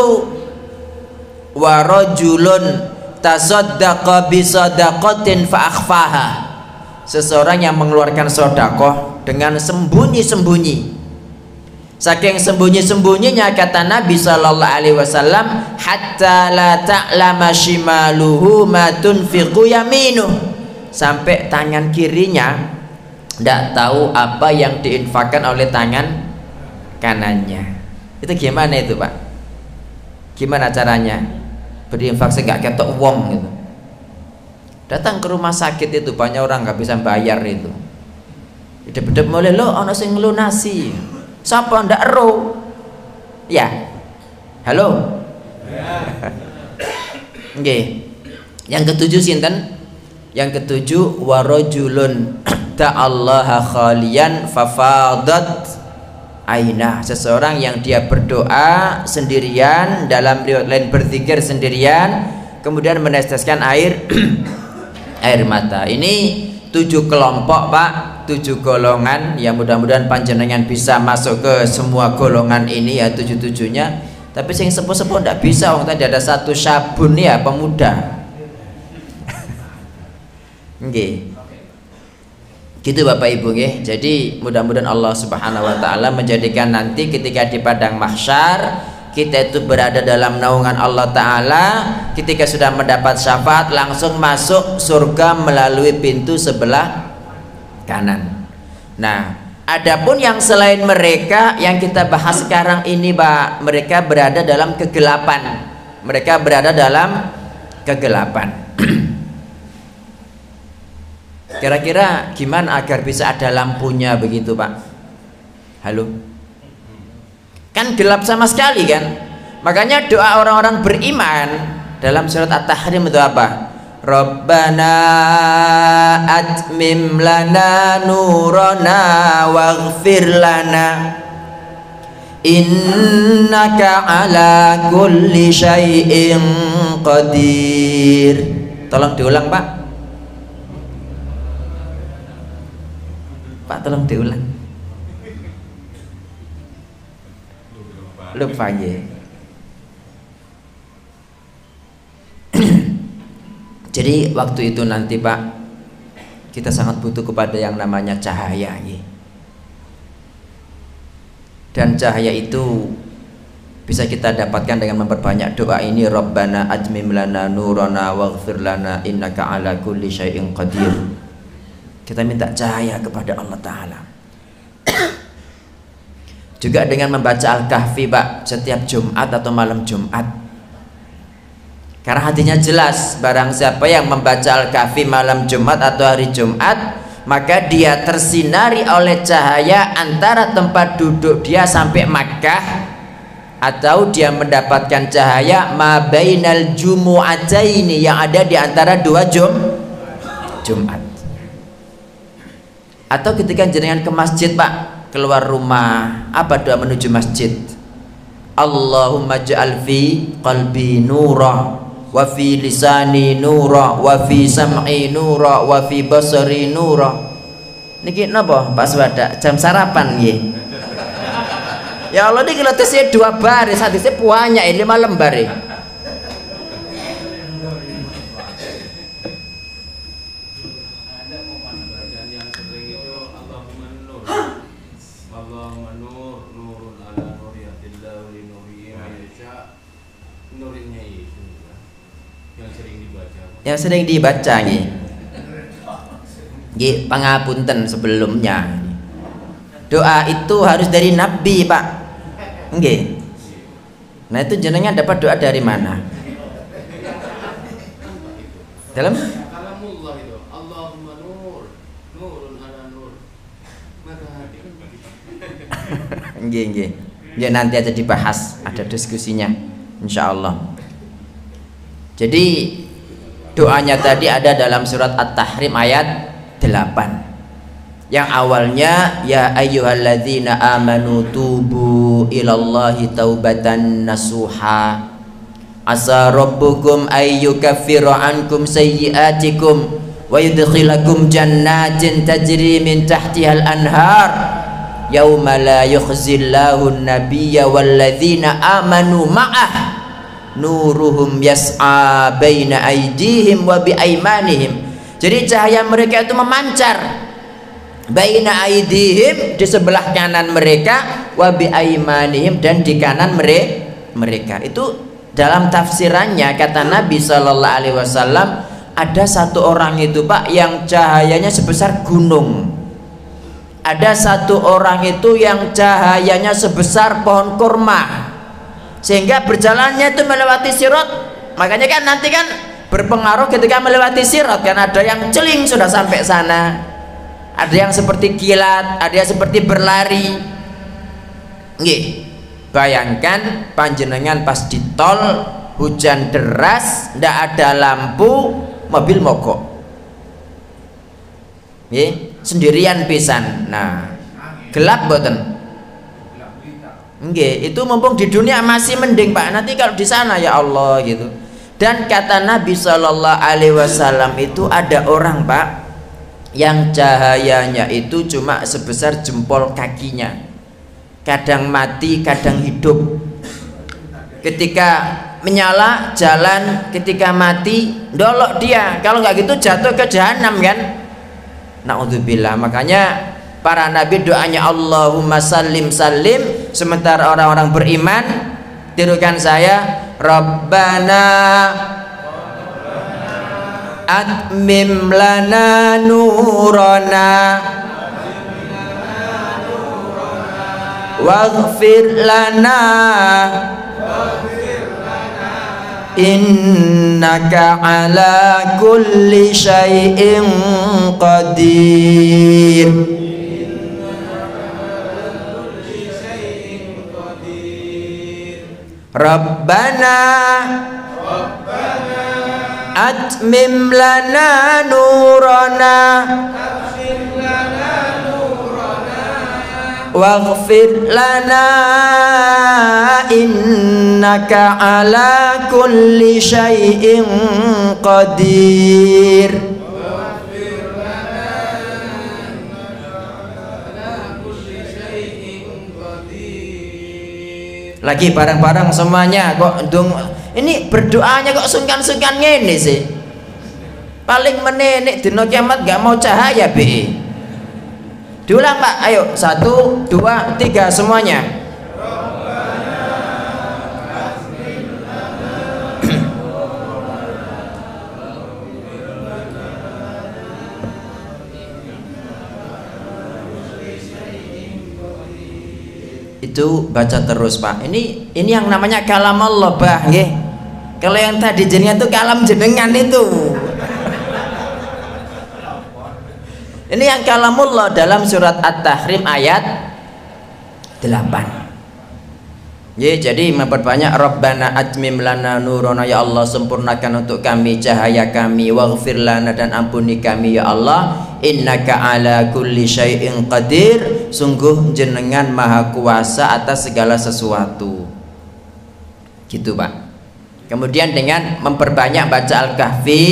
warajulun tasaddaqa bi sadaqatin fa akhfaha, seseorang yang mengeluarkan sedekah dengan sembunyi-sembunyi. Saking sembunyi-sembunyinya, kata Nabi sallallahu alaihi wasallam, hatta la ta'lama shimaluhu ma tunfiqu yaminuh, sampai tangan kirinya tidak tahu apa yang diinfakkan oleh tangan kanannya. Itu gimana itu, Pak? Gimana caranya berinfak enggak ketok wong gitu? Datang ke rumah sakit itu banyak orang nggak bisa bayar itu. Bedep-bedep mulai lo ono sing nglunasi. Sapa ndak ero? Ya. Halo. Nggih. Yang ketujuh sinten? Yang ketujuh warajulun ta'allaha khalian fafadat aina, seseorang yang dia berdoa sendirian, dalam riwayat lain berzikir sendirian, kemudian meneteskan air air mata. Ini 7 kelompok, Pak, 7 golongan. Ya mudah-mudahan panjenengan bisa masuk ke semua golongan ini ya, 7-7-nya. Tapi sing sepuh-sepuh ndak bisa, wong tadi ada satu sabun ya pemuda. Nggih. Gitu Bapak Ibu nggih. Jadi mudah-mudahan Allah Subhanahu wa taala menjadikan nanti ketika di padang mahsyar kita itu berada dalam naungan Allah Ta'ala, ketika sudah mendapat syafaat langsung masuk surga melalui pintu sebelah kanan. Nah, adapun yang selain mereka yang kita bahas sekarang ini, Pak, mereka berada dalam kegelapan. Mereka berada dalam kegelapan. Kira-kira gimana agar bisa ada lampunya begitu, Pak? Halo? Kan gelap sama sekali kan. Makanya doa orang-orang beriman dalam surat At-Tahrim itu apa? Rabbana atmim lana nurana waghfir lana innaka ala kulli syai'in qadir. Tolong diulang, Pak. Pak, tolong diulang. Lupa ya. Jadi waktu itu nanti, Pak, kita sangat butuh kepada yang namanya cahaya ya. Dan cahaya itu bisa kita dapatkan dengan memperbanyak doa ini, Rabbana atmim lana nurana waghfir lana innaka ala kulli syai'in qadir. Kita minta cahaya kepada Allah Ta'ala. Juga dengan membaca Al-Kahfi, Pak, setiap Jumat atau malam Jumat. Karena hatinya jelas, barang siapa yang membaca Al-Kahfi malam Jumat atau hari Jumat, maka dia tersinari oleh cahaya antara tempat duduk dia sampai Makkah, atau dia mendapatkan cahaya ma bainal jumu'ataini, yang ada di antara 2 Jumat. Atau ketika jenengan ke masjid, Pak, keluar rumah, apa doa menuju masjid? Allahumma ja'al fi qalbi nura wa fi lisani nura wa fi sam'i nura wa fi basari nura. Niki napa Pak Swada? Jam sarapan nggih. Ya Allah, niki lho tesih 2 baris, hadisnya banyak 5 lembar ya. favoritnya itu yang sering dibaca. Yang sering dibaca nggih. Nggih, pangapunten sebelumnya. Doa itu harus dari Nabi, Pak. Nggih. Nah, itu jenengan dapat doa dari mana? Dalam kalamullah itu. Allahumma nur, nurun ala nur. Matahari. Nggih. Ya nanti aja dibahas, ada diskusinya insyaallah. Jadi doanya tadi ada dalam surat At-Tahrim ayat 8. Yang awalnya ya ayyuhalladzina amanu tubu ilallahi taubatan nasuha asa rabbukum ayyukaffiru ankum sayyi'atikum wa yudkhilakum jannatin tajri min tahtihal anhar yauma la yukhzillahu an-nabiyya walladzina amanu ma'ah nuruhum yas'a baina aydihim wa biaimanihim. Jadi cahaya mereka itu memancar baina aydihim di sebelah kanan mereka wa biaimanihim dan di kanan mereka. Itu dalam tafsirannya kata Nabi sallallahu alaihi wasallam ada satu orang itu Pak yang cahayanya sebesar gunung. Ada satu orang itu yang cahayanya sebesar pohon kurma, sehingga berjalannya itu melewati sirat. Makanya kan nanti kan berpengaruh ketika melewati sirat, kan ada yang celing sudah sampai sana, ada yang seperti kilat, ada yang seperti berlari. Nggih, bayangkan panjenengan pas di tol hujan deras, ndak ada lampu, mobil mogok. Nggih, sendirian pisan. Nah, gelap mboten? Nggih, itu mumpung di dunia masih mending Pak. Nanti kalau di sana ya Allah gitu. Dan kata Nabi sallallahu alaihi wasallam itu ada orang Pak yang cahayanya itu cuma sebesar jempol kakinya. Kadang mati, kadang hidup. Ketika menyala jalan, ketika mati dolok dia. Kalau nggak gitu jatuh ke jahanam kan? Na'udzubillah. Makanya para nabi doanya Allahumma sallim sallim, sementara orang-orang beriman tirukan saya Rabbana atmim lana nurana waghfir lana innaka ala kulli syai'in qadir. Rabbana atmim lana nurana waghfir lana innaka ala kulli syai'in qadir. Lagi bareng-bareng semuanya kok dong, ini berdoanya kok sungkan-sungkan ngene sih. Paling menenek dino kiamat gak mau cahaya be. Diulang Pak, ayo 1, 2, 3 semuanya. Itu baca terus Pak. Ini yang namanya kalam Allah Bah nggih. Kalau yang tadi jenengan itu kalam jenengan itu. Ini yang kalamullah dalam surat At-Tahrim ayat 8. Ya, jadi memperbanyak Rabbana atmim lana nurana, ya Allah sempurnakan untuk kami cahaya kami, waghfir lana dan ampuni kami ya Allah, innaka ala kulli syai'in qadir, sungguh jenengan maha kuasa atas segala sesuatu. Gitu Pak. Kemudian dengan memperbanyak baca Al-Kahfi,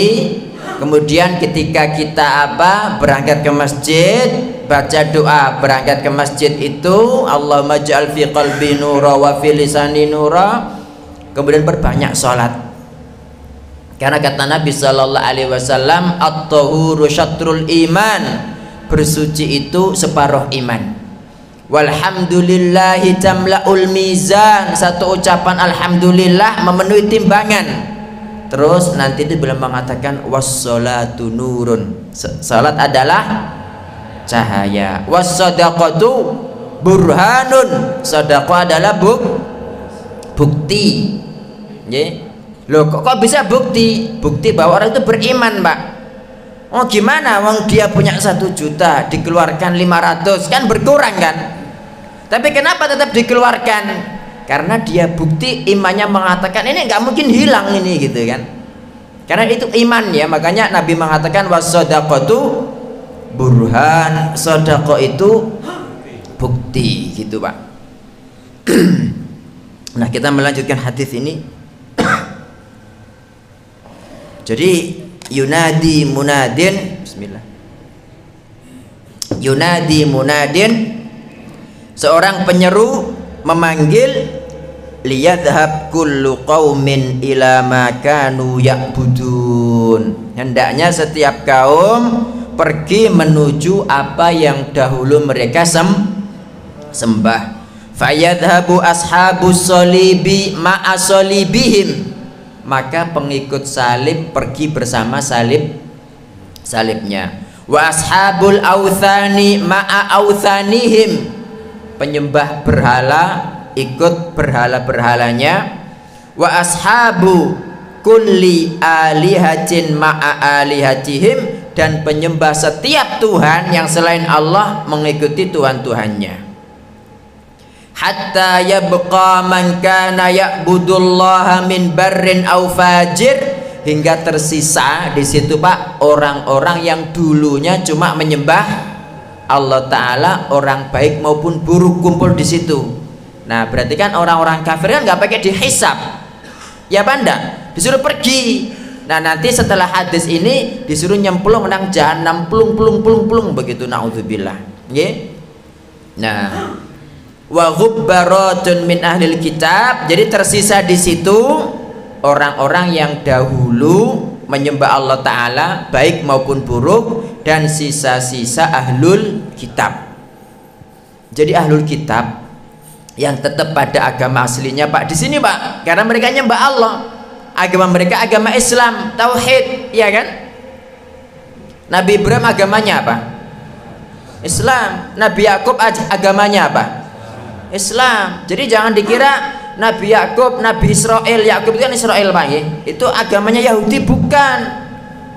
kemudian ketika kita berangkat ke masjid, baca doa berangkat ke masjid itu Allahumma ja'al fi qalbi nura wa fi lisani nura. Kemudian berbanyak sholat, karena kata Nabi sallallahu alaihi wasallam at-tahuru syatrul iman, bersuci itu separuh iman. Walhamdulillahi tamla'ul mizan, satu ucapan alhamdulillah memenuhi timbangan. Terus nanti dia belum mengatakan wassalatu nurun, salat adalah cahaya. Wassadaqatu burhanun, sedekah adalah bukti. Loh kok bisa bukti? Bukti bahwa orang itu beriman, Pak. Oh gimana? Wong dia punya 1 juta dikeluarkan 500 kan berkurang kan? Tapi kenapa tetap dikeluarkan? Karena dia bukti imannya mengatakan ini nggak mungkin hilang ini gitu kan? Karena itu iman ya. Makanya Nabi mengatakan wassadaqatu burhan, sedekah itu bukti gitu, Pak. Nah kita melanjutkan hadis ini. Jadi yunadi munadin, bismillah. Yunadi munadin, seorang penyeru memanggil, liyadhhab kullu qaumin ila ma kanu ya'budun. Hendaknya setiap kaum pergi menuju apa yang dahulu mereka sembah. Fayadhabu ashabus solibi ma'a solibihim, maka pengikut salib pergi bersama salibnya. Wa ashabul authani ma'a authanihim, penyembah berhala ikut berhala-berhalanya. Wa ashabu kulli alihatin ma'a alihatihim, dan penyembah setiap Tuhan yang selain Allah mengikuti Tuhan-Tuhannya. Hatta yabqa man kana ya'budullaha min barrin aw fajir, hingga tersisa di situ, Pak, orang-orang yang dulunya cuma menyembah Allah Ta'ala, orang baik maupun buruk kumpul di situ. Nah berarti kan orang-orang kafir kan nggak pakai dihisab, ya Banda, disuruh pergi. Nah nanti setelah hadis ini disuruh nyemplung nang jahanam, plung begitu, naudzubillah. Nah wa ghubbaratun min ahlil kitab, jadi tersisa di situ orang-orang yang dahulu menyembah Allah Ta'ala baik maupun buruk, dan sisa-sisa ahlul kitab. Jadi ahlul kitab yang tetap pada agama aslinya, Pak, di sini, Pak, karena mereka nyembah Allah, agama mereka agama Islam, tauhid, ya kan? Nabi Ibrahim agamanya apa? Islam. Nabi Yakub agamanya apa? Islam. Jadi jangan dikira Nabi Yakub, Nabi Israel, Yakub itu kan Israel, Pak, ya? Itu agamanya Yahudi, bukan.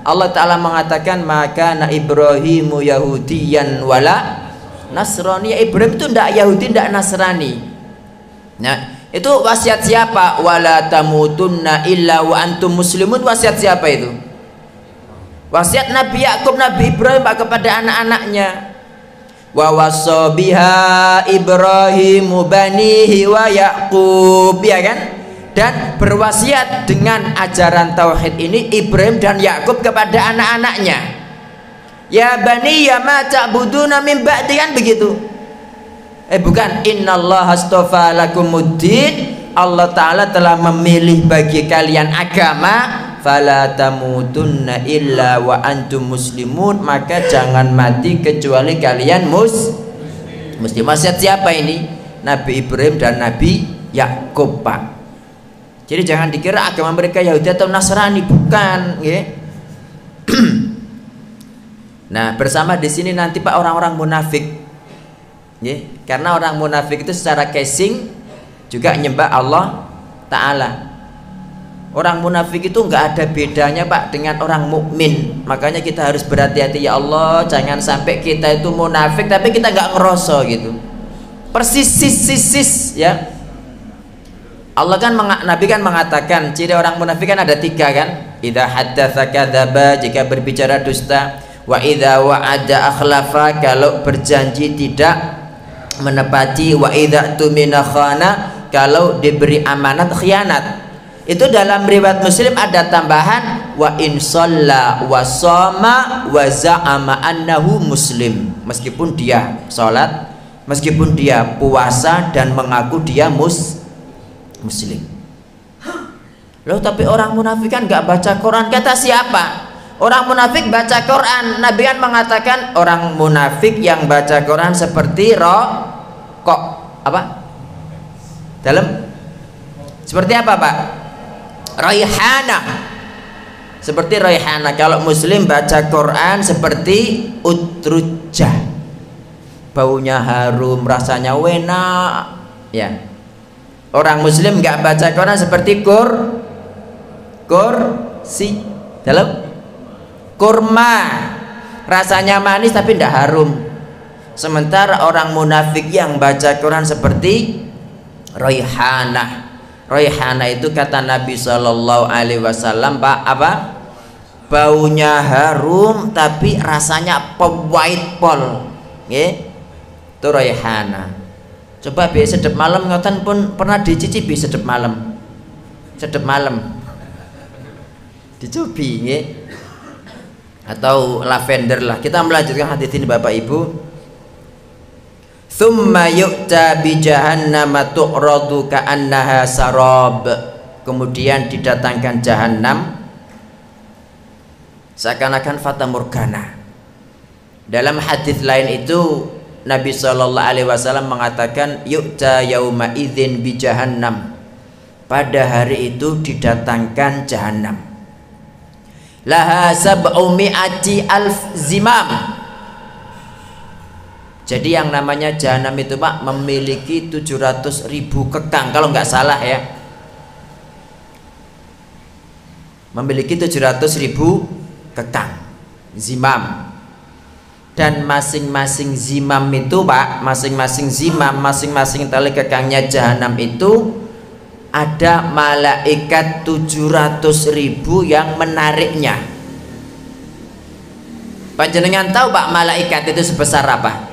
Allah Ta'ala mengatakan maka na Ibrahimu Yahudiyan wala Nasrani. Ibrahim itu tidak Yahudi, tidak Nasrani. Nah itu wasiat siapa? Wala tamutunna illa wa antum muslimun. Wasiat siapa itu? Wasiat Nabi Yakub, Nabi Ibrahim, Pak, kepada anak-anaknya. Wa wasobiha Ibrahimu banihi wa Yaqub, ya kan? Dan berwasiat dengan ajaran tauhid ini Ibrahim dan Yakub kepada anak-anaknya. Ya bani ya ma ta'buduna min ba'di, kan begitu? Bukan, innallaha astafa lakumuddin, Allah Ta'ala telah memilih bagi kalian agama, fala tamutunna illa wa antum muslimun, maka jangan mati kecuali kalian muslim. Wasiat siapa ini? Nabi Ibrahim dan Nabi Yakub, Pak. Jadi jangan dikira agama mereka Yahudi atau Nasrani, bukan, ya. Nah bersama di sini nanti, Pak, orang-orang munafik, ya. Karena orang munafik itu secara casing juga nyembah Allah Ta'ala. Orang munafik itu nggak ada bedanya, Pak, dengan orang mukmin. Makanya kita harus berhati-hati, ya Allah, jangan sampai kita itu munafik tapi kita nggak ngerasa gitu, persis ya. Allah kan Nabi kan mengatakan ciri orang munafik kan ada 3 kan. Idza haddatsa kadzaba, jika berbicara dusta. Wa idza wa'ada akhlafa, kalau berjanji tidak menepati. Wa idza tumina khana, kalau diberi amanat khianat. Itu dalam riwayat Muslim ada tambahan wa in shalla wa shoma wa za'ama annahu muslim. Meskipun dia sholat, meskipun dia puasa dan mengaku dia muslim. Loh tapi orang munafik kan nggak baca Quran, kata siapa? Orang munafik baca Quran. Nabi kan mengatakan orang munafik yang baca Quran seperti kok apa? Dalam seperti apa, Pak? Raihana. Seperti raihana. Kalau muslim baca Quran seperti utrujah. Baunya harum, rasanya enak. Ya. Orang muslim nggak baca Quran seperti kursi dalam kurma, rasanya manis tapi tidak harum. Sementara orang munafik yang baca Quran seperti raihana. Raihana itu kata Nabi Shallallahu Alaihi Wasallam, Pak, apa? Baunya harum tapi rasanya pahit pol, itu raihana. Coba biar sedep malam ngoten pun pernah dicicipi sedep malam. Sedep malam. Dicobi nggih. Atau lavender lah. Kita melanjutkan hadis ini Bapak Ibu. Tsumma yu'ta bi jahannam tu'radu ka'annaha sarab. Kemudian didatangkan jahanam seakan-akan fata morgana. Dalam hadis lain itu Nabi Shallallahu Alaihi Wasallam mengatakan yu'ta yauma idzin bi jahannam. Pada hari itu didatangkan jahanam. Laha sab'umi'ati alf zimam. Jadi yang namanya jahanam itu, Pak, memiliki 700.000 kekang kalau nggak salah ya. Memiliki 700.000 kekang zimam. Dan masing-masing zimam itu, Pak, masing-masing zimam, masing-masing tali kekangnya jahanam itu ada malaikat 700.000 yang menariknya. Panjenengan tahu, Pak, malaikat itu sebesar apa?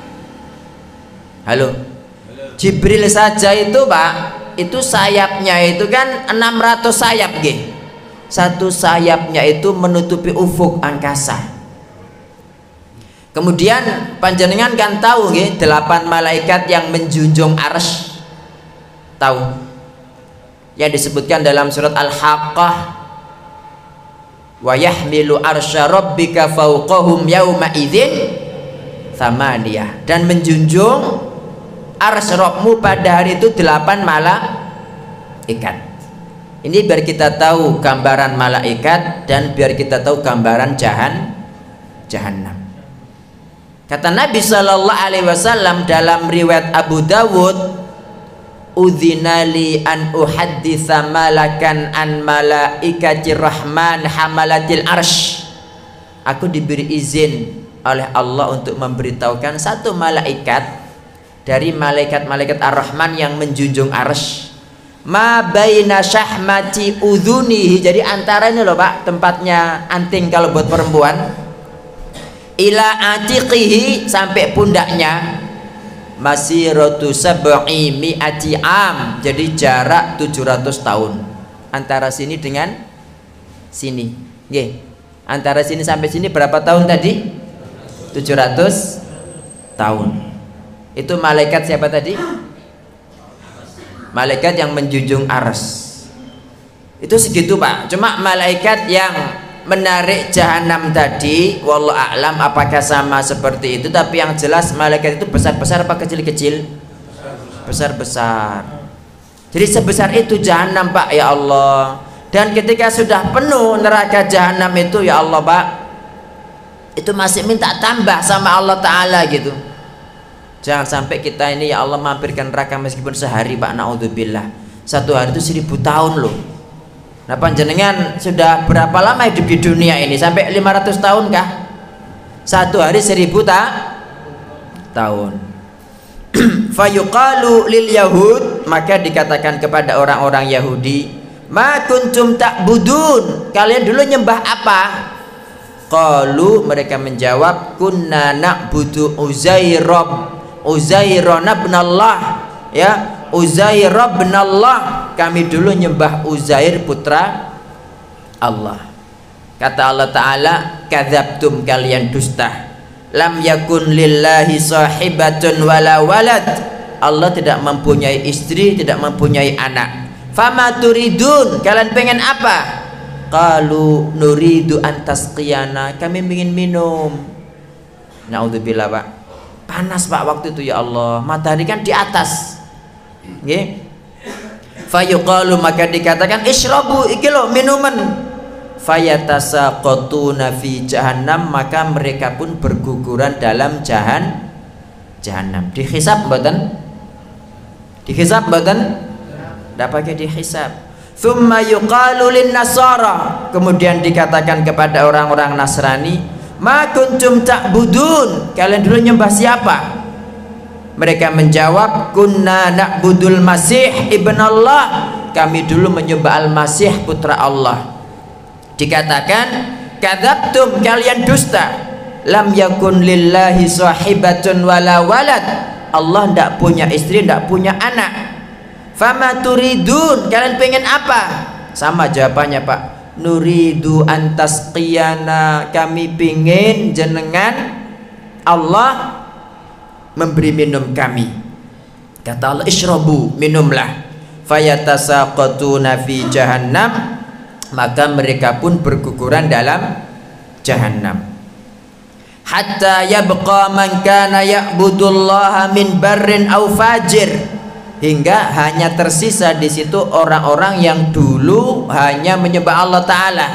Halo? Jibril saja itu, Pak, itu sayapnya itu kan 600 sayap nggih. Satu sayapnya itu menutupi ufuk angkasa. Kemudian panjenengan kan tahu nggih 8 malaikat yang menjunjung arsy. Tahu? Yang disebutkan dalam surat Al-Haqqah, wa yahmilu arsya rabbika fawqahum yauma idzin tsamaniyah, dan menjunjung arsy Rabbmu pada hari itu 8 malaikat. Ini biar kita tahu gambaran malaikat dan biar kita tahu gambaran jahannam. Kata Nabi Shallallahu Alaihi Wasallam dalam riwayat Abu Dawud, udzinali an uhadditsa malakan an malaikatir rahman hamalatil arsh. Aku diberi izin oleh Allah untuk memberitahukan satu malaikat dari malaikat-malaikat ar-Rahman yang menjunjung arsh. Ma baina syahmati udhunihi. Jadi antara ini loh, Pak, tempatnya anting kalau buat perempuan, ila atiqihi, sampai pundaknya, masiratu sab'i mi'ati am. Jadi jarak 700 tahun antara sini dengan sini. Nggih. Antara sini sampai sini berapa tahun tadi? 700 tahun. Itu malaikat siapa tadi? Malaikat yang menjunjung arsy. Itu segitu, Pak. Cuma malaikat yang menarik jahanam tadi, wallahu a'lam apakah sama seperti itu, tapi yang jelas malaikat itu besar-besar apa kecil-kecil? Besar-besar. Jadi sebesar itu jahanam, Pak, ya Allah. Dan ketika sudah penuh neraka jahanam itu, ya Allah, Pak, itu masih minta tambah sama Allah Ta'ala gitu. Jangan sampai kita ini, ya Allah, mampirkan neraka meskipun sehari, Pak, naudzubillah. Satu hari itu 1000 tahun loh. Nah, panjenengan sudah berapa lama hidup di dunia ini? Sampai 500 tahun kah? Satu hari 1000 tahun. Fayuqalu lil yahud, maka dikatakan kepada orang-orang Yahudi, ma kuntum ta'budun, kalian dulu nyembah apa? Qalu, mereka menjawab, kunna na'budu Uzairon ibn Allah, ya, Uzair ibn Allah, kami dulu nyembah Uzair putra Allah. Kata Allah Ta'ala, kadzabtum, kalian dusta. Lam yakun lillahi sahibatun wala walad, Allah tidak mempunyai istri, tidak mempunyai anak. Fama turidun, kalian pengen apa? Qalu nuridu antasqiyana, kami ingin minum. Naudzubillah, Pak. Panas Pak waktu itu ya Allah. Matahari kan di atas. Nggih. Fayuqalu maka dikatakan isyrabu iki lho minuman. Fayatasaqatuna fi jahannam maka mereka pun berguguran dalam jahannam. Dihisab mboten? Dihisab mboten? Ndak pakai dihisab. Tsumma yuqalu lin nasara kemudian dikatakan kepada orang-orang Nasrani, "Ma kuntum ta'budun?" Kalian dulu nyembah siapa? Mereka menjawab, "Kunna na'budul Masih ibn Allah." Kami dulu menyembah Al-Masih putra Allah. Dikatakan, "Kadzabtum, kalian dusta. Lam yakun lillahi sahibatun wala walad." Allah tidak punya istri, tidak punya anak. Fama turidun, kalian pengen apa? Sama jawabannya Pak. Nuridu antasqiyana, kami pingin jenengan Allah memberi minum kami. Kata Allah, isyrabu, minumlah. Fayatasaqatuna fi jahannam maka mereka pun berguguran dalam jahannam. Hatta yabqa man kana ya'budullaha min barrin aw fajir, hingga hanya tersisa di situ orang-orang yang dulu hanya menyembah Allah Ta'ala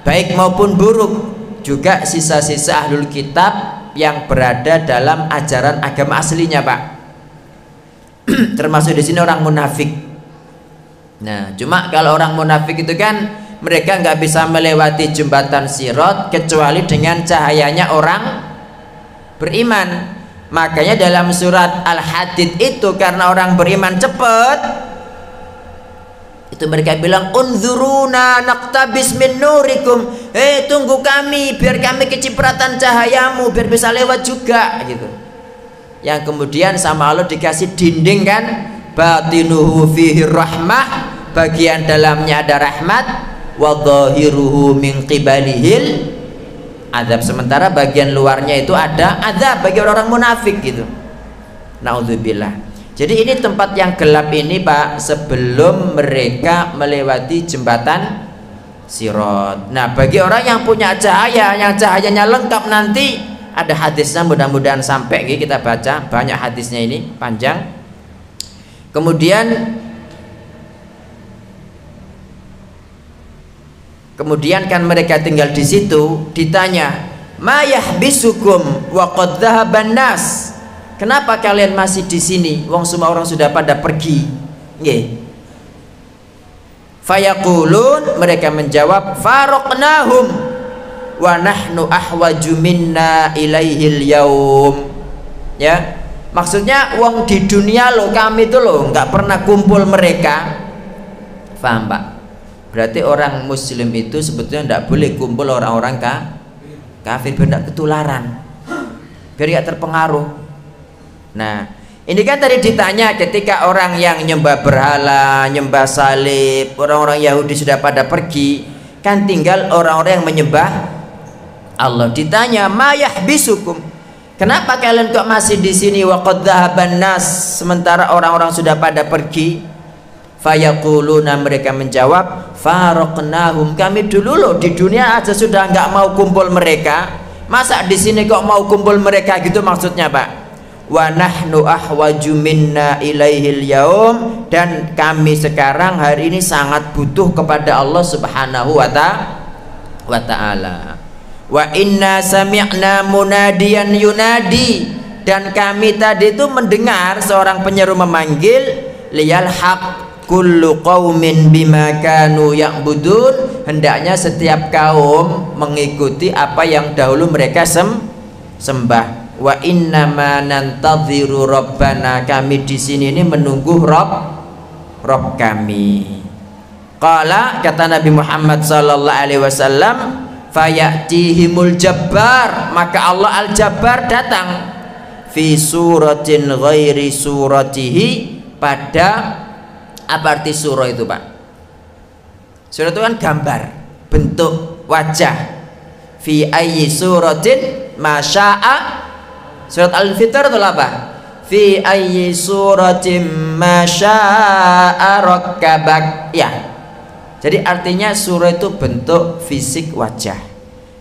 baik maupun buruk, juga sisa-sisa ahlul kitab yang berada dalam ajaran agama aslinya Pak. Termasuk di sini orang munafik. Nah, cuma kalau orang munafik itu kan mereka nggak bisa melewati jembatan Sirat kecuali dengan cahayanya orang beriman. Makanya dalam surat Al-Hadid itu karena orang beriman cepat, itu mereka bilang, "Unzuruna naqtabis min nurikum." Tunggu kami biar kami kecipratan cahayamu biar bisa lewat juga gitu. Yang kemudian sama Allah dikasih dinding kan, batinuhu fihi rahmah, bagian dalamnya ada rahmat, wa dhahiruhu min qibalihil azab, sementara bagian luarnya itu ada azab bagi orang-orang munafik gitu. Naudzubillah. Jadi ini tempat yang gelap ini Pak sebelum mereka melewati jembatan Sirat. Nah, bagi orang yang punya cahaya, yang cahayanya lengkap, nanti ada hadisnya, mudah-mudahan sampai kita baca, banyak hadisnya ini panjang. Kemudian kan mereka tinggal di situ, ditanya, "Ma yahbisukum wa qad dhahaban nas?" Kenapa kalian masih di sini? Wong semua orang sudah pada pergi. Nggih. Fayaqulun, mereka menjawab, "Faraqnahum wa nahnu ahwaju minna ilaihil yaum." Ya. Maksudnya wong di dunia loh, kami itu loh nggak pernah kumpul mereka. Paham Pak? Berarti orang muslim itu sebetulnya tidak boleh kumpul orang-orang kafir biar tidak ketularan, biar tidak terpengaruh. Nah, ini kan tadi ditanya ketika orang yang nyembah berhala, nyembah salib, orang-orang Yahudi sudah pada pergi, kan tinggal orang-orang yang menyembah Allah. Ditanya, "Ma yahbisukum?" Kenapa kalian kok masih di sini? Wa qad dhahaban nas, sementara orang-orang sudah pada pergi. Fayaquluna, mereka menjawab, "Faraqnahum." Kami dulu loh di dunia aja sudah nggak mau kumpul mereka, masa di sini kok mau kumpul mereka gitu maksudnya Pak. Wa nahnu ahwaju minna ilaihil yaum, dan kami sekarang hari ini sangat butuh kepada Allah Subhanahu wa ta'ala. Wa inna sami'na munadiyan yunadi, dan kami tadi itu mendengar seorang penyeru memanggil, liyal haq kullu qaumin bima kanu ya'budun, hendaknya setiap kaum mengikuti apa yang dahulu mereka sembah. Wa innama nantadhiru rabbana, kami di sini ini menunggu Rob kami. Qala, kata Nabi Muhammad sallallahu alaihi wasallam, fayatihimul jabbar, maka Allah al-jabbar datang fi suratin ghairi suratihi, pada apa arti surah itu Pak? Surah itu kan gambar, bentuk wajah. Fi ayyi suratin masya'a. Surat Al-Fitr itu apa? Fi ayyi suratin masya'a rakkabak. Ya. Jadi artinya surah itu bentuk fisik wajah.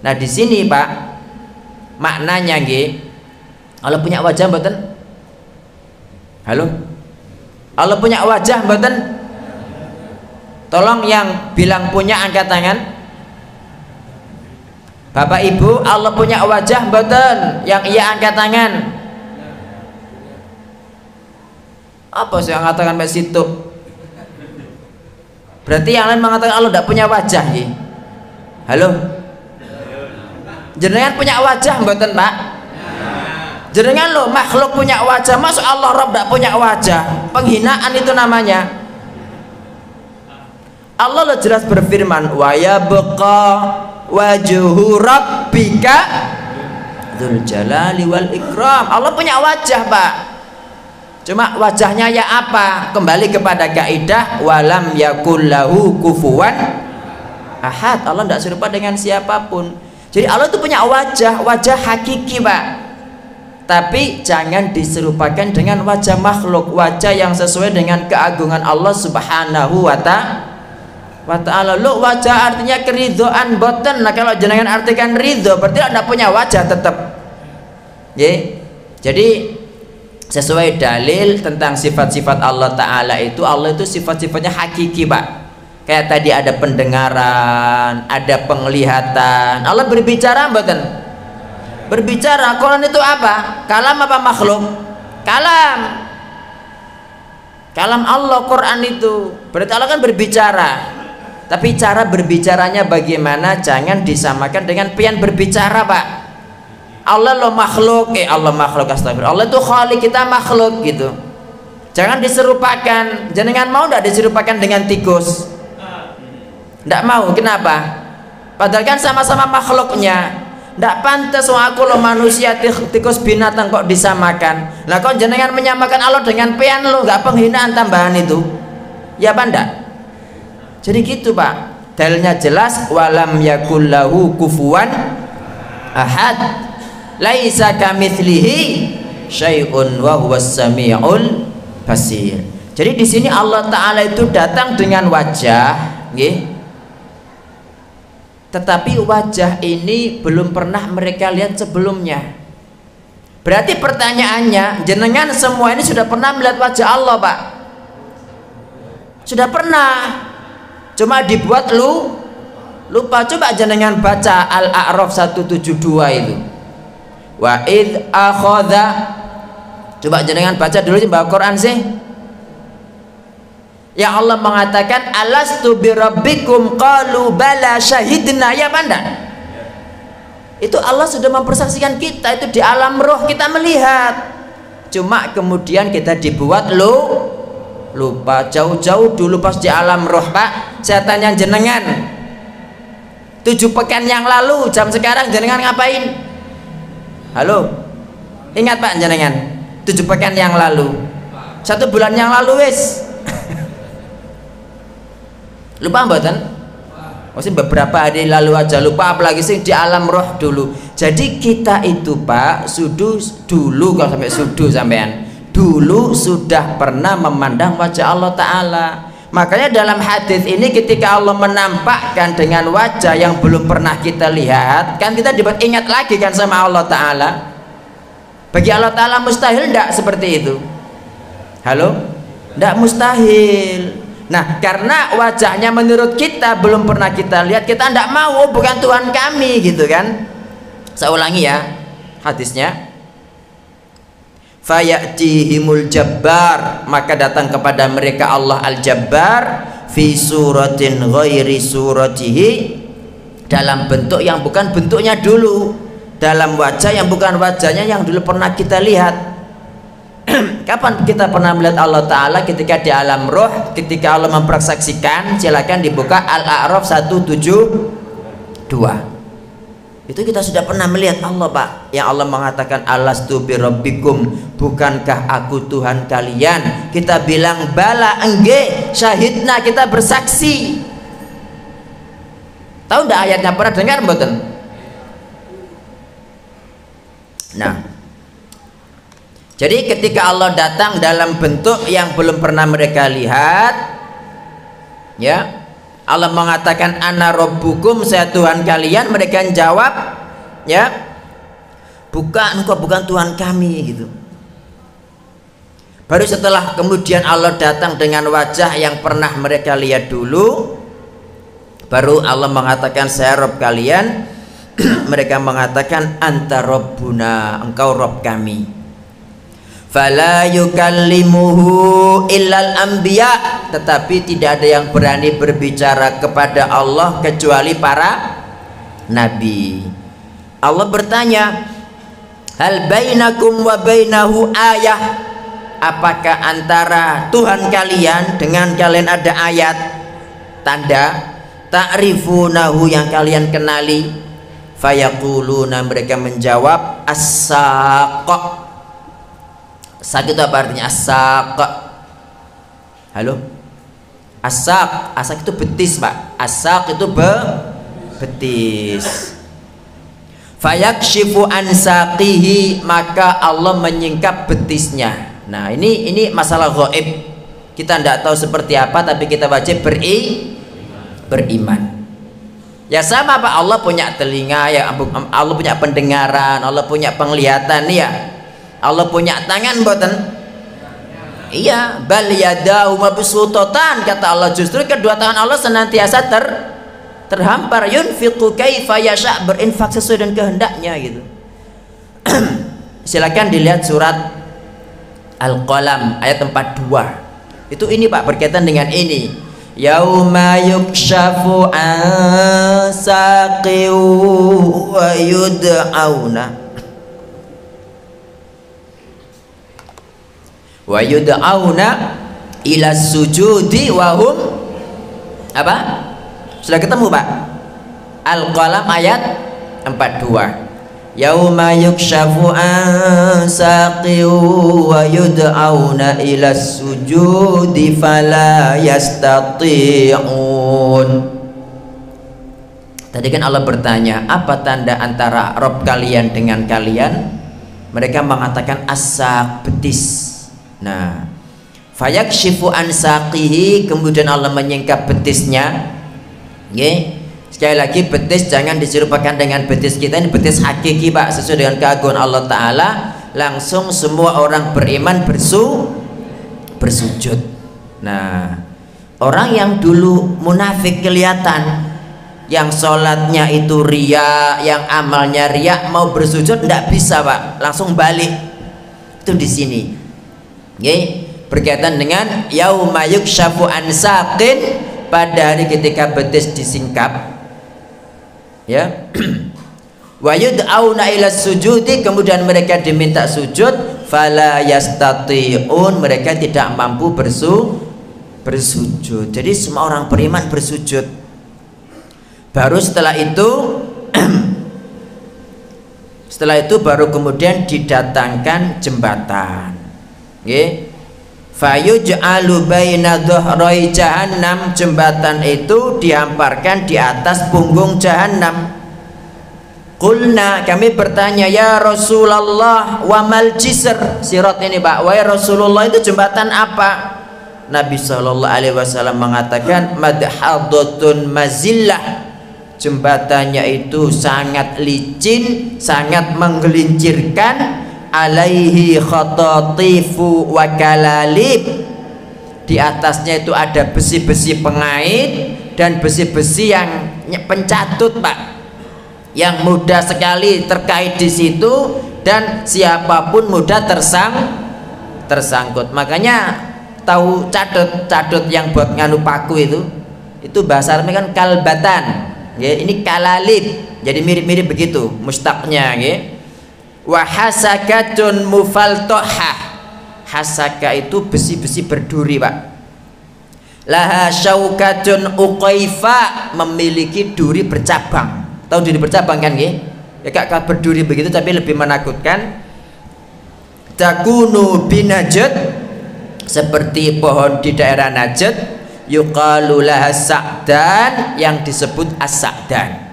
Nah di sini Pak, maknanya nggih, Allah punya wajah mboten? Halo? Allah punya wajah mboten? Tolong yang bilang punya angkat tangan. Bapak Ibu, Allah punya wajah mboten? Yang iya angkat tangan. Apa sih yang mengatakan Pak situ? Berarti yang lain mengatakan Allah tidak punya wajah ya? Halo? Jenengan punya wajah mboten Pak? Jenengan lo makhluk punya wajah, masuk Allah Rabb tidak punya wajah? Penghinaan itu namanya. Allah lo jelas berfirman, wa yabqa wajhu rabbika dzul jalali wal ikram. Allah punya wajah Pak, cuma wajahnya ya apa? Kembali kepada kaidah walam yakul lahu kufuwan ahad. Allah tidak serupa dengan siapapun. Jadi Allah itu punya wajah, wajah hakiki Pak, tapi jangan diserupakan dengan wajah makhluk, wajah yang sesuai dengan keagungan Allah Subhanahu wa ta'ala. Lu wajah artinya keridhaan boten. Nah kalau jenengan artikan ridho berarti tidak punya wajah tetap. Jadi sesuai dalil tentang sifat-sifat Allah Ta'ala itu, Allah itu sifat-sifatnya hakiki Pak. Kayak tadi ada pendengaran, ada penglihatan. Allah berbicara mboten? Berbicara. Quran itu apa? Kalam apa makhluk? Kalam. Kalam Allah Quran itu. Berarti Allah kan berbicara. Tapi cara berbicaranya bagaimana? Jangan disamakan dengan pian berbicara Pak. Allah lo makhluk, Allah makhluk, astagfirullah. Allah itu khalik, kita makhluk gitu. Jangan diserupakan. Jangan mau tidak diserupakan dengan tikus? Tidak mau. Kenapa? Padahal kan sama-sama makhluknya. Tidak pantas aku lo manusia, tikus binatang kok disamakan. Nah kok jenengan menyamakan Allah dengan pian lo, nggak penghinaan tambahan itu? Ya apa enggak? Jadi gitu Pak. Dalilnya jelas, walam yakul lahu kufuwan ahad, laisa kamitslihi syai'un wa huwas samiul basir. Jadi di sini Allah Ta'ala itu datang dengan wajah, nggih. Tetapi wajah ini belum pernah mereka lihat sebelumnya. Berarti pertanyaannya, jenengan semua ini sudah pernah melihat wajah Allah Pak? Sudah pernah, cuma dibuat lupa. Coba jenengan baca Al-A'raf 172 itu. Wa id akhadha. Coba jenengan baca dulu baca Quran sih. Yang Allah mengatakan alastu birabbikum qalu bala syahidna, ya apa enggak? Itu Allah sudah mempersaksikan kita, itu di alam roh kita melihat. Cuma kemudian kita dibuat lupa. Jauh-jauh dulu pas di alam roh Pak, saya tanya jenengan 7 pekan yang lalu jam sekarang jenengan ngapain? Halo, ingat Pak jenengan 7 pekan yang lalu, 1 bulan yang lalu wis lupa mboten? Maksudnya beberapa hari lalu aja lupa, apalagi sih di alam roh dulu. Jadi kita itu Pak dulu kalau sampai sampean dulu sudah pernah memandang wajah Allah Ta'ala. Makanya dalam hadis ini ketika Allah menampakkan dengan wajah yang belum pernah kita lihat, kan kita dibuat ingat lagi kan sama Allah Ta'ala. Bagi Allah Ta'ala mustahil enggak seperti itu? Halo? Enggak mustahil. Nah karena wajahnya menurut kita belum pernah kita lihat, kita enggak mau, bukan Tuhan kami gitu kan. Saya ulangi ya hadisnya. Fayatihimul jabbar, maka datang kepada mereka Allah al-jabbar fi suratin ghairi suratihi, dalam bentuk yang bukan bentuknya dulu, dalam wajah yang bukan wajahnya yang dulu pernah kita lihat. Kapan kita pernah melihat Allah Ta'ala? Ketika di alam roh, ketika Allah mempersaksikan. Silakan dibuka Al-A'raf 172. Itu kita sudah pernah melihat Allah Pak, yang Allah mengatakan alastu birabbikum, bukankah aku Tuhan kalian? Kita bilang bala, engge, syahidna, kita bersaksi. Tahu enggak ayatnya, pernah dengar mboten? Nah, jadi ketika Allah datang dalam bentuk yang belum pernah mereka lihat, ya, Allah mengatakan ana rabbukum, saya Tuhan kalian. Mereka jawab, ya, bukan, engkau bukan Tuhan kami gitu. Baru setelah kemudian Allah datang dengan wajah yang pernah mereka lihat dulu, baru Allah mengatakan saya Rob kalian. Mereka mengatakan anta Rabbuna, engkau Rob kami. Fala yukallimuhu illal anbiya, tetapi tidak ada yang berani berbicara kepada Allah kecuali para nabi. Allah bertanya, hal bainakum wa bainahu ayah, apakah antara Tuhan kalian dengan kalian ada ayat, tanda, ta'rifunahu yang kalian kenali? Fayaquluna, mereka menjawab as-saq. Saq itu apa artinya? As-saq. Halo? As-saq, as-saq itu betis Pak. As-saq itu betis. Fayakshifu an saqihi, maka Allah menyingkap betisnya. Nah ini masalah gaib, kita tidak tahu seperti apa, tapi kita wajib beriman. Ya sama Pak, Allah punya telinga, ya Allah punya pendengaran, Allah punya penglihatan, ya Allah punya tangan, boten? Iya, bal yadahu mabsuutatan, kata Allah, justru kedua tangan Allah senantiasa terhampar, yunfiqu kaifa yasha, berinfak sesuai dengan kehendaknya gitu. Silakan dilihat surat Al-Qalam ayat 42. Itu ini Pak, berkaitan dengan ini. Yauma yukshafu an saqi wa yud'auna ila sujudi wa hum apa? Sudah ketemu Pak? Al-Qalam ayat 42. Yauma yukshafu an saqi wa yud'auna ila sujudi fala yastati'un. Tadi kan Allah bertanya, apa tanda antara Rob kalian dengan kalian? Mereka mengatakan as-saq, betis. Nah, fayakshifu an saqihi, kemudian Allah menyingkap betisnya. Nggih. Sekali lagi, betis jangan diserupakan dengan betis kita, ini betis hakiki Pak, sesuai dengan keagungan Allah Ta'ala. Langsung semua orang beriman bersujud. Nah, orang yang dulu munafik kelihatan, yang sholatnya itu riya, yang amalnya riya, mau bersujud tidak bisa Pak, langsung balik. Itu di sini. Oke, berkaitan dengan yauma yukshafu an saqin, pada hari ketika betis disingkap. Ya, wa yud'auna ila sujudi, kemudian mereka diminta sujud, fala yastati'un, mereka tidak mampu bersujud. Jadi semua orang beriman bersujud. Baru setelah itu baru kemudian didatangkan jembatan. Nggih. Fayuj'alu baina dhuhrai jahannam, jembatan itu dihamparkan di atas punggung jahannam. Qulna, kami bertanya, ya Rasulullah, wa mal jisr, sirat ini Pak, wahai Rasulullah, itu jembatan apa? Nabi SAW mengatakan, madhadatun mazillah, jembatannya itu sangat licin, sangat menggelincirkan, alaihi khatatifu wa kalalib, di atasnya itu ada besi-besi pengait dan besi-besi yang pencatut Pak, yang mudah sekali terkait di situ dan siapapun mudah tersangkut. Makanya tahu cadut yang buat nganu paku itu bahasa Arabnya kan kalbatan, ya, ini kalalib, jadi mirip-mirip begitu mustaqnya, ya. Wa hasakatun mufaltohah, hasaka itu besi-besi berduri Pak. Laha syaukatun uqaifa, memiliki duri bercabang. Tahu duri bercabang kan nggih? Ya kak berduri begitu tapi lebih menakutkan. Takunu binajd, seperti pohon di daerah Najd. Yuqalu laha sa'dan, yang disebut as-sa'dan.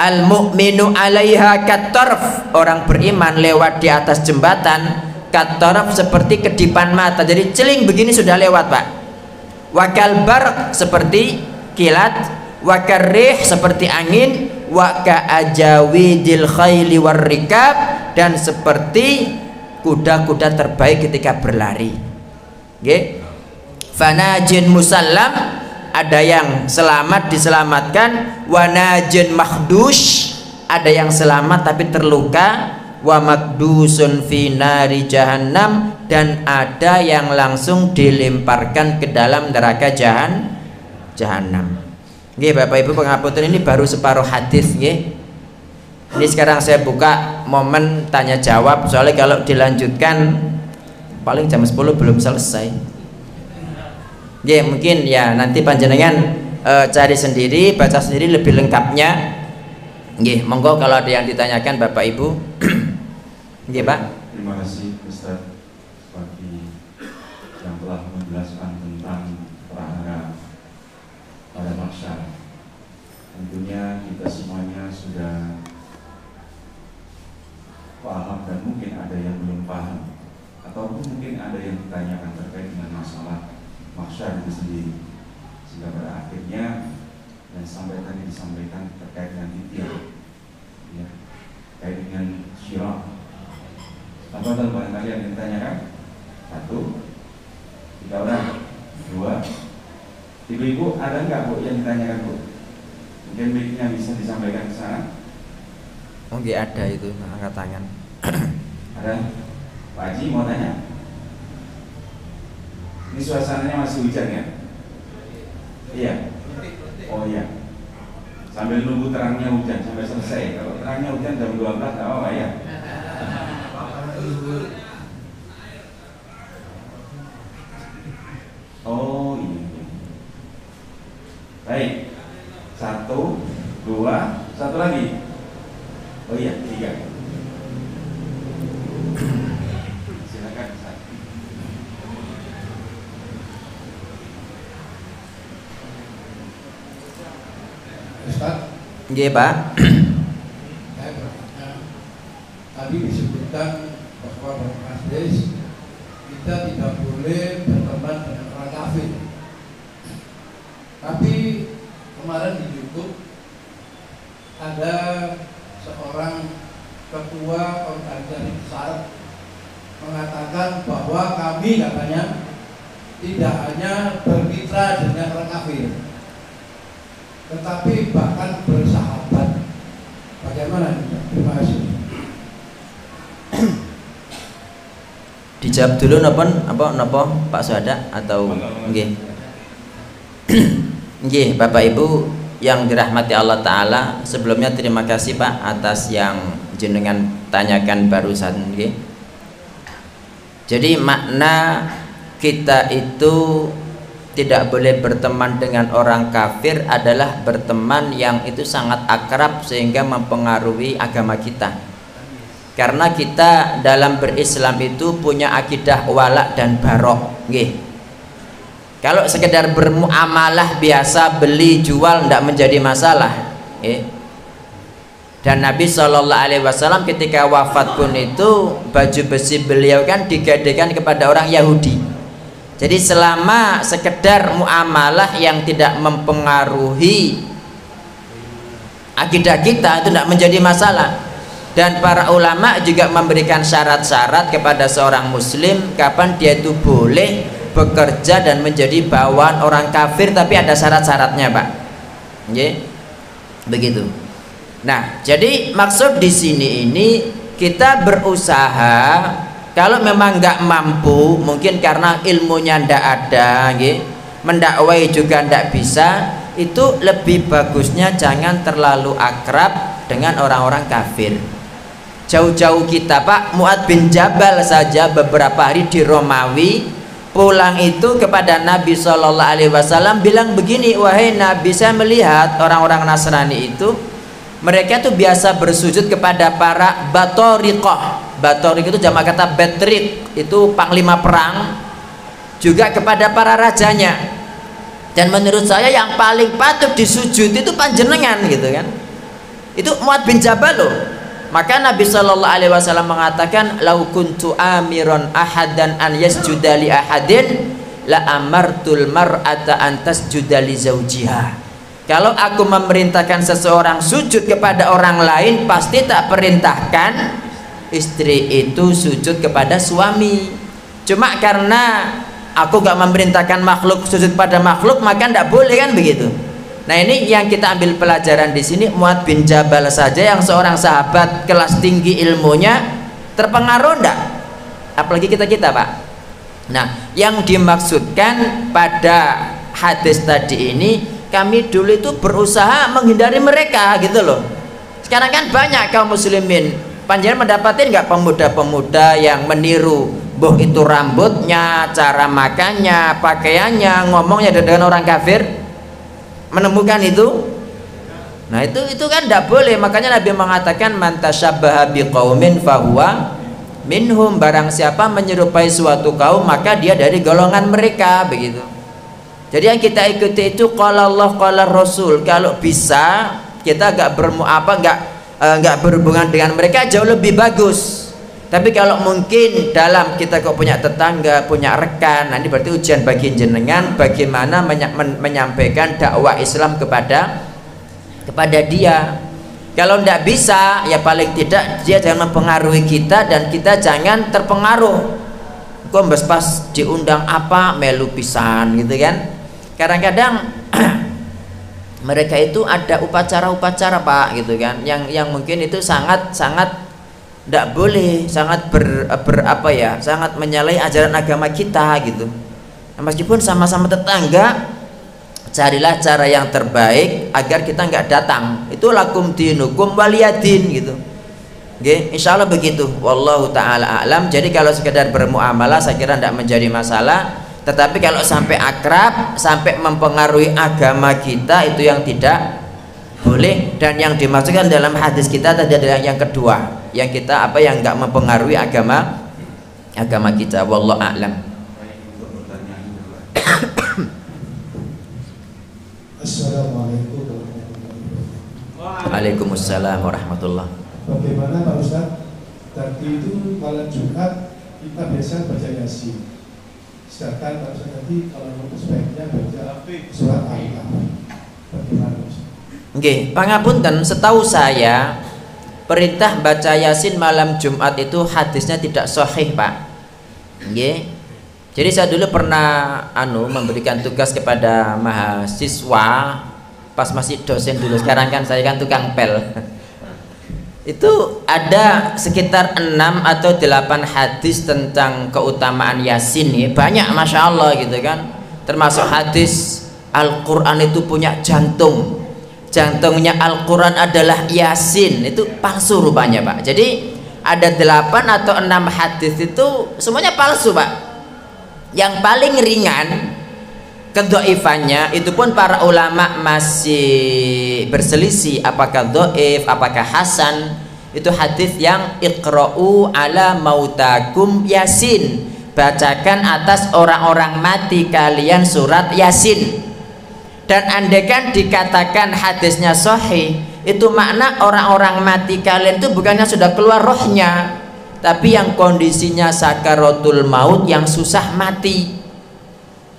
Al-mu'minu alaiha katarf, orang beriman lewat di atas jembatan katarf seperti kedipan mata, jadi celing begini sudah lewat Pak. Wakal barq, seperti kilat. Wakarrih, seperti angin. Waka ajawidil khayli warrikab, dan seperti kuda-kuda terbaik ketika berlari. Nggih. Fanajin musallam, ada yang selamat diselamatkan, wanajin makhdush, ada yang selamat tapi terluka, wa makdusun fi nari jahannam, dan ada yang langsung dilemparkan ke dalam neraka jahanam. Nggih Bapak Ibu pengapunten, ini baru separuh hadis nggih. Ini sekarang saya buka momen tanya jawab, soalnya kalau dilanjutkan paling jam 10 belum selesai. Nggih, mungkin ya nanti panjenengan cari sendiri, baca sendiri lebih lengkapnya. Nggih, monggo kalau ada yang ditanyakan Bapak Ibu. Nggih, Pak. Terima kasih Ustaz bagi yang telah menjelaskan tentang perahara pada mahsyar. Tentunya kita semuanya sudah paham dan mungkin ada yang belum paham, ataupun mungkin ada yang ditanyakan terkait dengan masalah mahsyar itu sendiri, sehingga pada akhirnya dan sampai tadi disampaikan terkait dengan titik, ya, terkait dengan syirak. Apa barangkali yang ditanyakan? 1, 3 orang, 2. Ibu-ibu ada nggak Bu yang ditanyakan Bu? Mungkin mic-nya bisa disampaikan ke sana. Oh nggih, ada itu angkat tangan. Ada? Pak Haji mau tanya? Ini suasananya masih hujan ya? Iya. Oh iya. Sambil nunggu terangnya hujan sampai selesai. Kalau terangnya hujan jam 12 nggak apa-apa ya? Oh iya. Baik. 1, 2, 1 lagi. Oh iya, 3. Silakan Ustaz. Ustaz, Nggih, Pak. saya bertanya, tadi disebutkan bahwa dalam hadis kita tidak boleh berteman dengan orang kafir. Tapi kemarin di YouTube ada seorang ketua organisasi besar mengatakan bahwa kami katanya tidak hanya bermitra dengan orang kafir, tetapi bahkan bersahabat. Bagaimana? Terima kasih. Dijawab dulu napa Pak Suhada atau nggih. Nggih, Bapak Ibu yang dirahmati Allah Ta'ala, sebelumnya terima kasih Pak atas yang jenengan tanyakan barusan nggih. Jadi makna kita itu tidak boleh berteman dengan orang kafir adalah berteman yang itu sangat akrab sehingga mempengaruhi agama kita. Karena kita dalam berislam itu punya akidah wala dan barok nggih. Kalau sekedar bermuamalah biasa beli jual tidak menjadi masalah. Dan Nabi SAW ketika wafat pun itu baju besi beliau kan digadekan kepada orang Yahudi. Jadi selama sekedar muamalah yang tidak mempengaruhi akidah kita itu tidak menjadi masalah. Dan para ulama juga memberikan syarat-syarat kepada seorang muslim kapan dia itu boleh bekerja dan menjadi bawahan orang kafir, tapi ada syarat-syaratnya Pak. Nggih. Begitu. Nah, jadi maksud di sini ini kita berusaha, kalau memang nggak mampu, mungkin karena ilmunya ndak ada, nggih, mendakwai juga ndak bisa, itu lebih bagusnya jangan terlalu akrab dengan orang-orang kafir. Jauh-jauh kita Pak, Mu'adz bin Jabal saja beberapa hari di Romawi, pulang itu kepada Nabi SAW bilang begini, wahai Nabi, saya melihat orang-orang Nasrani itu mereka tuh biasa bersujud kepada para batoriqoh. Batoriq itu jamak kata batrik, itu panglima perang, juga kepada para rajanya. Dan menurut saya yang paling patut disujud itu panjenengan gitu kan. Itu Mu'adz bin Jabal loh. Maka Nabi SAW mengatakan, lau kuntu amiron ahadan an yasjuda li ahadin la amartul mar'ata an tasjuda li zawjiha. Kalau aku memerintahkan seseorang sujud kepada orang lain, pasti tak perintahkan istri itu sujud kepada suami. Cuma karena aku gak memerintahkan makhluk sujud pada makhluk, maka tidak boleh, kan begitu. Nah, ini yang kita ambil pelajaran di sini. Muadz bin Jabal saja yang seorang sahabat kelas tinggi ilmunya terpengaruh enggak? Apalagi kita Pak. Nah, yang dimaksudkan pada hadis tadi ini, kami dulu itu berusaha menghindari mereka gitu loh. Sekarang kan banyak kaum muslimin, panjenengan mendapatkan nggak pemuda-pemuda yang meniru boh itu rambutnya, cara makannya, pakaiannya, ngomongnya dengan orang kafir, menemukan itu. Nah, itu kan tidak boleh. Makanya Nabi mengatakan man tasyabbaha biqaumin fahuwa minhum, barang siapa menyerupai suatu kaum maka dia dari golongan mereka, begitu. Jadi yang kita ikuti itu qala Allah qala Rasul. Kalau bisa kita nggak berhubungan dengan mereka jauh lebih bagus. Tapi kalau mungkin dalam kita kok punya tetangga, punya rekan, nanti berarti ujian bagi jenengan bagaimana menyampaikan dakwah Islam kepada dia. Kalau tidak bisa, ya paling tidak dia jangan mempengaruhi kita dan kita jangan terpengaruh. Kok pas diundang apa melu pisan gitu kan. Kadang-kadang mereka itu ada upacara-upacara Pak gitu kan, yang mungkin itu sangat tidak boleh, sangat sangat menyalahi ajaran agama kita gitu. Nah, meskipun sama-sama tetangga, carilah cara yang terbaik agar kita nggak datang. Itu lakum dinukum waliyadin gitu. Oke, insya Allah begitu. Wallahu ta'ala a'lam. Jadi kalau sekedar bermuamalah saya kira tidak menjadi masalah. Tetapi kalau sampai akrab, sampai mempengaruhi agama kita, itu yang tidak boleh. Dan yang dimaksudkan dalam hadis kita tadi adalah yang kedua, yang kita yang nggak mempengaruhi agama kita. Wallahu a'lam. Assalamualaikum warahmatullahi wabarakatuh. Waalaikumsalam warahmatullahi. Bagaimana Pak Ustadz? Tadi itu malam Jumat kita biasa baca Yasin. Sedangkan Pak Ustadz tadi kalau sebaiknya baca surat Al-Kahf. Bagaimana Ustadz? Oke, pangapunten, setahu saya perintah baca Yasin malam Jumat itu hadisnya tidak sahih Pak. Oke. Jadi saya dulu pernah memberikan tugas kepada mahasiswa pas masih dosen dulu. Sekarang kan saya kan tukang pel. Itu ada sekitar 6 atau 8 hadis tentang keutamaan Yasin ya. Banyak Masya Allah gitu kan. Termasuk hadis Al-Quran itu punya jantung. Jantungnya Al-Quran adalah Yasin. Itu palsu rupanya Pak. Jadi ada 8 atau 6 hadis itu semuanya palsu Pak. Yang paling ringan kedhaifannya itu pun para ulama masih berselisih apakah dhaif, apakah hasan. Itu hadis yang iqra'u ala mautakum Yasin, bacakan atas orang-orang mati kalian surat Yasin. Dan andaikan dikatakan hadisnya sahih, itu makna orang-orang mati kalian itu bukannya sudah keluar rohnya, tapi yang kondisinya sakaratul maut, yang susah mati.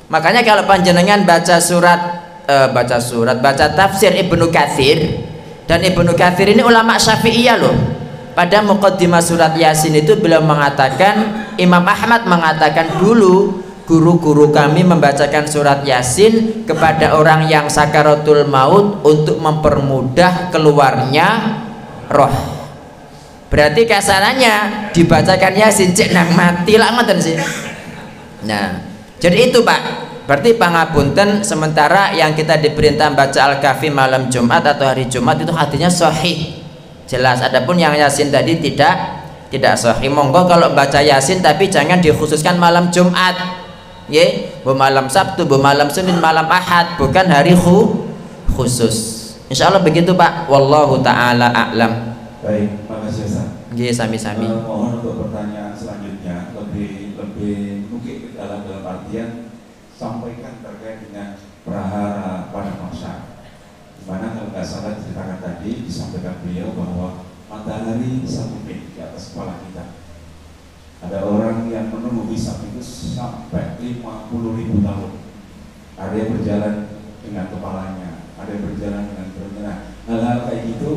Makanya kalau panjenengan baca tafsir Ibnu Katsir, dan Ibnu Katsir ini ulama Syafi'iyah loh. Pada muqaddimah surat Yasin itu beliau mengatakan, Imam Ahmad mengatakan dulu guru-guru kami membacakan surat Yasin kepada orang yang sakaratul maut untuk mempermudah keluarnya roh. Berarti kasarannya dibacakan Yasin cek nang mati lah ngoten sih. Nah, jadi itu Pak. Berarti pangapunten, sementara yang kita diperintah baca Al-Kahfi malam Jumat atau hari Jumat itu hadisnya sahih. Jelas. Adapun yang Yasin tadi tidak sahih. Monggo kalau baca Yasin tapi jangan dikhususkan malam Jumat. Nggih, bu malam Sabtu, bu malam Senin, malam Ahad, bukan hari khusus. Insyaallah begitu Pak. Wallahu taala a'lam. Baik, makasih Ustaz. Nggih, sami-sami. Mohon untuk pertanyaan selanjutnya lebih mungkin dalam artian sampaikan terkait dengan prahara pada mahsyar. Di mana kalau nggak salah ceritakan tadi disampaikan beliau bahwa matahari bisa terbit di atas kepala kita. Ada orang yang menunggu hisab itu sampai 50.000 tahun. Ada yang berjalan dengan kepalanya, ada yang berjalan dengan perutnya. Hal-hal kayak gitu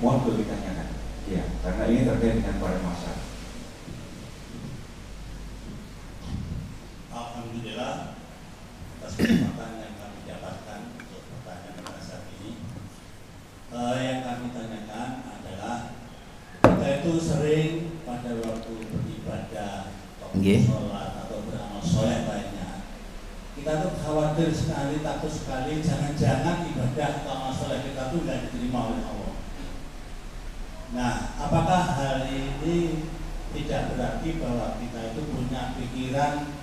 mohon ditanyakan. Ya, karena ini terkait dengan pada mahsyar. kita itu sering pada waktu beribadah, Nggih. sholat atau beramal soleh lainnya, kita tuh khawatir sekali, takut sekali, jangan-jangan ibadah atau amal soleh kita tuh nggak diterima oleh Allah. Nah, apakah hal ini tidak berarti bahwa kita itu punya pikiran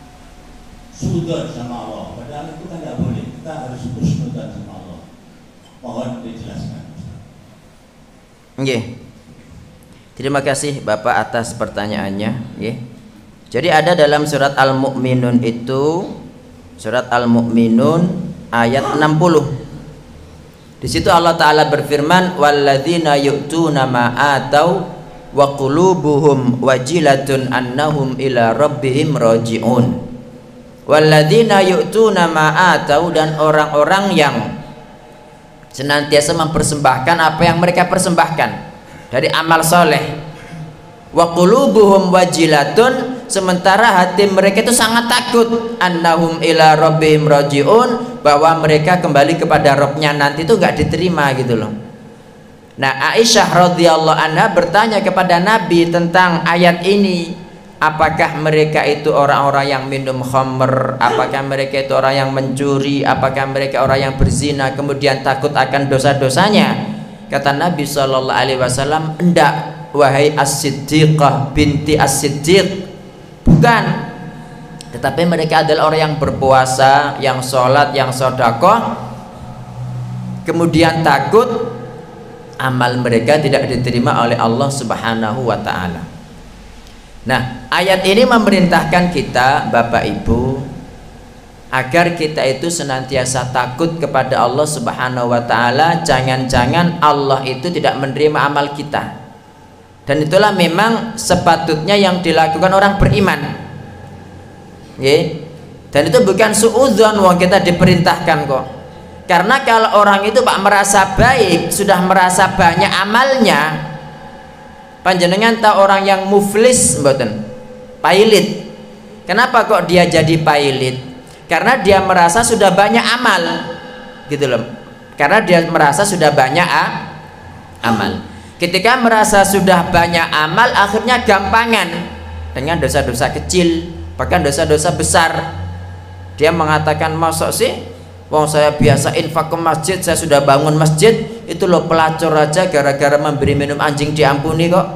suudzon sama Allah? Padahal itu kan nggak boleh. Kita harus husnudzon sama Allah. Mohon dijelaskan. Nggih. Terima kasih Bapak atas pertanyaannya, nggih. Jadi ada dalam surat Al-Mu'minun itu, surat Al-Mu'minun ayat 60. Di situ Allah Ta'ala berfirman, walladzina yu'tuna ma atau wa qulubuhum wajilatun annahum ila rabbihim raji'un. Walladzina yu'tuna ma atau, dan orang-orang yang senantiasa mempersembahkan apa yang mereka persembahkan dari amal soleh. Wa qulubuhum wajilatun, sementara hati mereka itu sangat takut, annahum ila rabbihim raji'un, bahwa mereka kembali kepada Rabbnya nanti itu nggak diterima gitu loh. Nah, Aisyah radhiyallahu anha bertanya kepada Nabi tentang ayat ini, apakah mereka itu orang-orang yang minum khamr, apakah mereka itu orang yang mencuri, apakah mereka orang yang berzina kemudian takut akan dosa-dosanya? Kata Nabi SAW, enggak wahai As-Siddiqah binti As-Siddiq, bukan, tetapi mereka adalah orang yang berpuasa, yang sholat, yang sedekah, kemudian takut amal mereka tidak diterima oleh Allah Subhanahu wa ta'ala. Nah, ayat ini memerintahkan kita Bapak Ibu agar kita itu senantiasa takut kepada Allah Subhanahu wa ta'ala. Jangan-jangan Allah itu tidak menerima amal kita. Dan itulah memang sepatutnya yang dilakukan orang beriman. Nggih. Dan itu bukan suudzon, wong kita diperintahkan kok. Karena kalau orang itu Pak merasa baik, sudah merasa banyak amalnya, panjenengan tahu orang yang muflis mboten? Pailit. Kenapa kok dia jadi pailit? Karena dia merasa sudah banyak amal. Gitu loh. Karena dia merasa sudah banyak amal. Ketika merasa sudah banyak amal, akhirnya gampangan dengan dosa-dosa kecil, bahkan dosa-dosa besar. Dia mengatakan, masuk sih wong saya biasa infak ke masjid, saya sudah bangun masjid, itu loh pelacur aja gara-gara memberi minum anjing diampuni kok.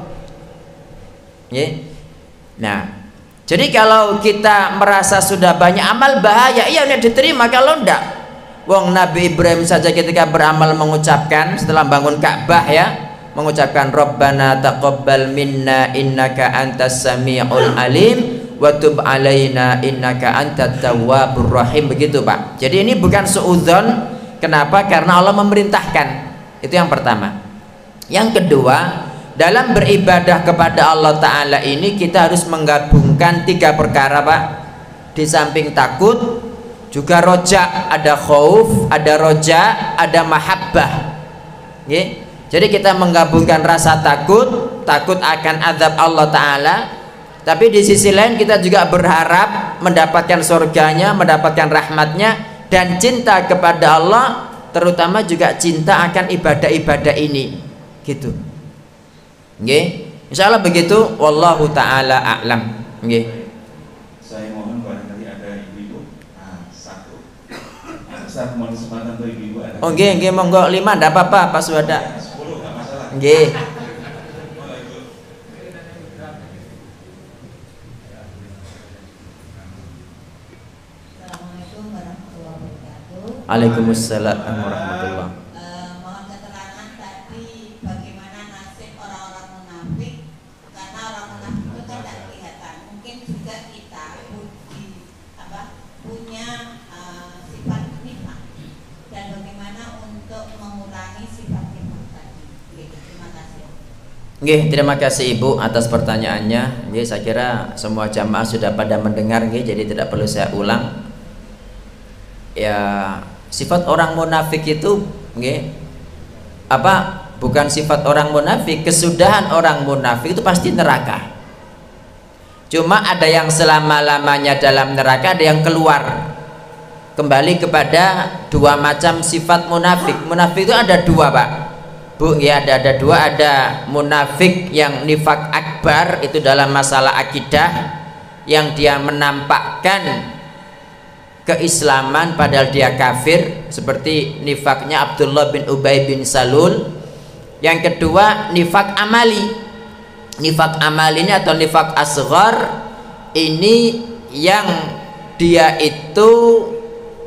Nah, jadi kalau kita merasa sudah banyak amal, bahaya. Iya, ini diterima. Kalau enggak, wong Nabi Ibrahim saja ketika beramal mengucapkan setelah bangun Ka'bah ya, mengucapkan Rabbana taqabbal minna innaka antas sami'ul alim wa tub alaina innaka antat tawwabur rahim, begitu Pak. Jadi ini bukan suudzon. Kenapa? Karena Allah memerintahkan. Itu yang pertama. Yang kedua, dalam beribadah kepada Allah Ta'ala ini kita harus menggabungkan 3 perkara Pak. Di samping takut juga roja, ada khauf, ada roja, ada mahabbah. Jadi kita menggabungkan rasa takut akan azab Allah Ta'ala, tapi di sisi lain kita juga berharap mendapatkan surganya, mendapatkan rahmatnya, dan cinta kepada Allah, terutama juga cinta akan ibadah-ibadah ini gitu. Nggih, insyaallah begitu. Wallahu taala a'lam. Nggih. Saya mohon barangkali ada ibu-ibu. Satu. Saat mohon kesempatan untuk ibu-ibu ada. Oh nggih, nggih monggo 5 ndak apa-apa pas sudah. 10 enggak masalah. Nggih. Assalamualaikum warahmatullahi wabarakatuh. Waalaikumsalam warahmatullahi. Mohon keterangan tadi bagaimana nasib orang-orang munafik, karena orang munafik itu kan tidak kelihatan. Mungkin juga kita punya sifat nifaq, dan bagaimana untuk mengurangi sifat nifaq tadi. Terima kasih. Nggih, terima kasih Ibu atas pertanyaannya. Nggih, saya kira semua jamaah sudah pada mendengar nggih, jadi tidak perlu saya ulang. Ya, sifat orang munafik itu nggih, bukan sifat orang munafik, kesudahan orang munafik itu pasti neraka. Cuma ada yang selama-lamanya dalam neraka, ada yang keluar. Kembali kepada 2 macam sifat munafik. Munafik itu ada 2 Pak. Bu, ya ada dua, ada munafik yang nifak akbar itu dalam masalah akidah, yang dia menampakkan keislaman padahal dia kafir, seperti nifaknya Abdullah bin Ubay bin Salul. Yang kedua nifak amali. Nifak amali ini atau nifak asghar ini yang dia itu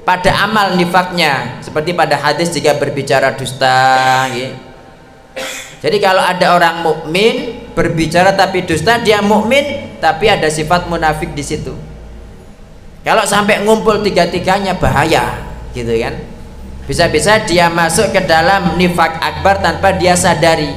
pada amal nifaknya, seperti pada hadis jika berbicara dusta gitu. Jadi kalau ada orang mukmin berbicara tapi dusta, dia mukmin tapi ada sifat munafik di situ. Kalau sampai ngumpul tiga-tiganya bahaya, gitu kan? Bisa-bisa dia masuk ke dalam nifak akbar tanpa dia sadari.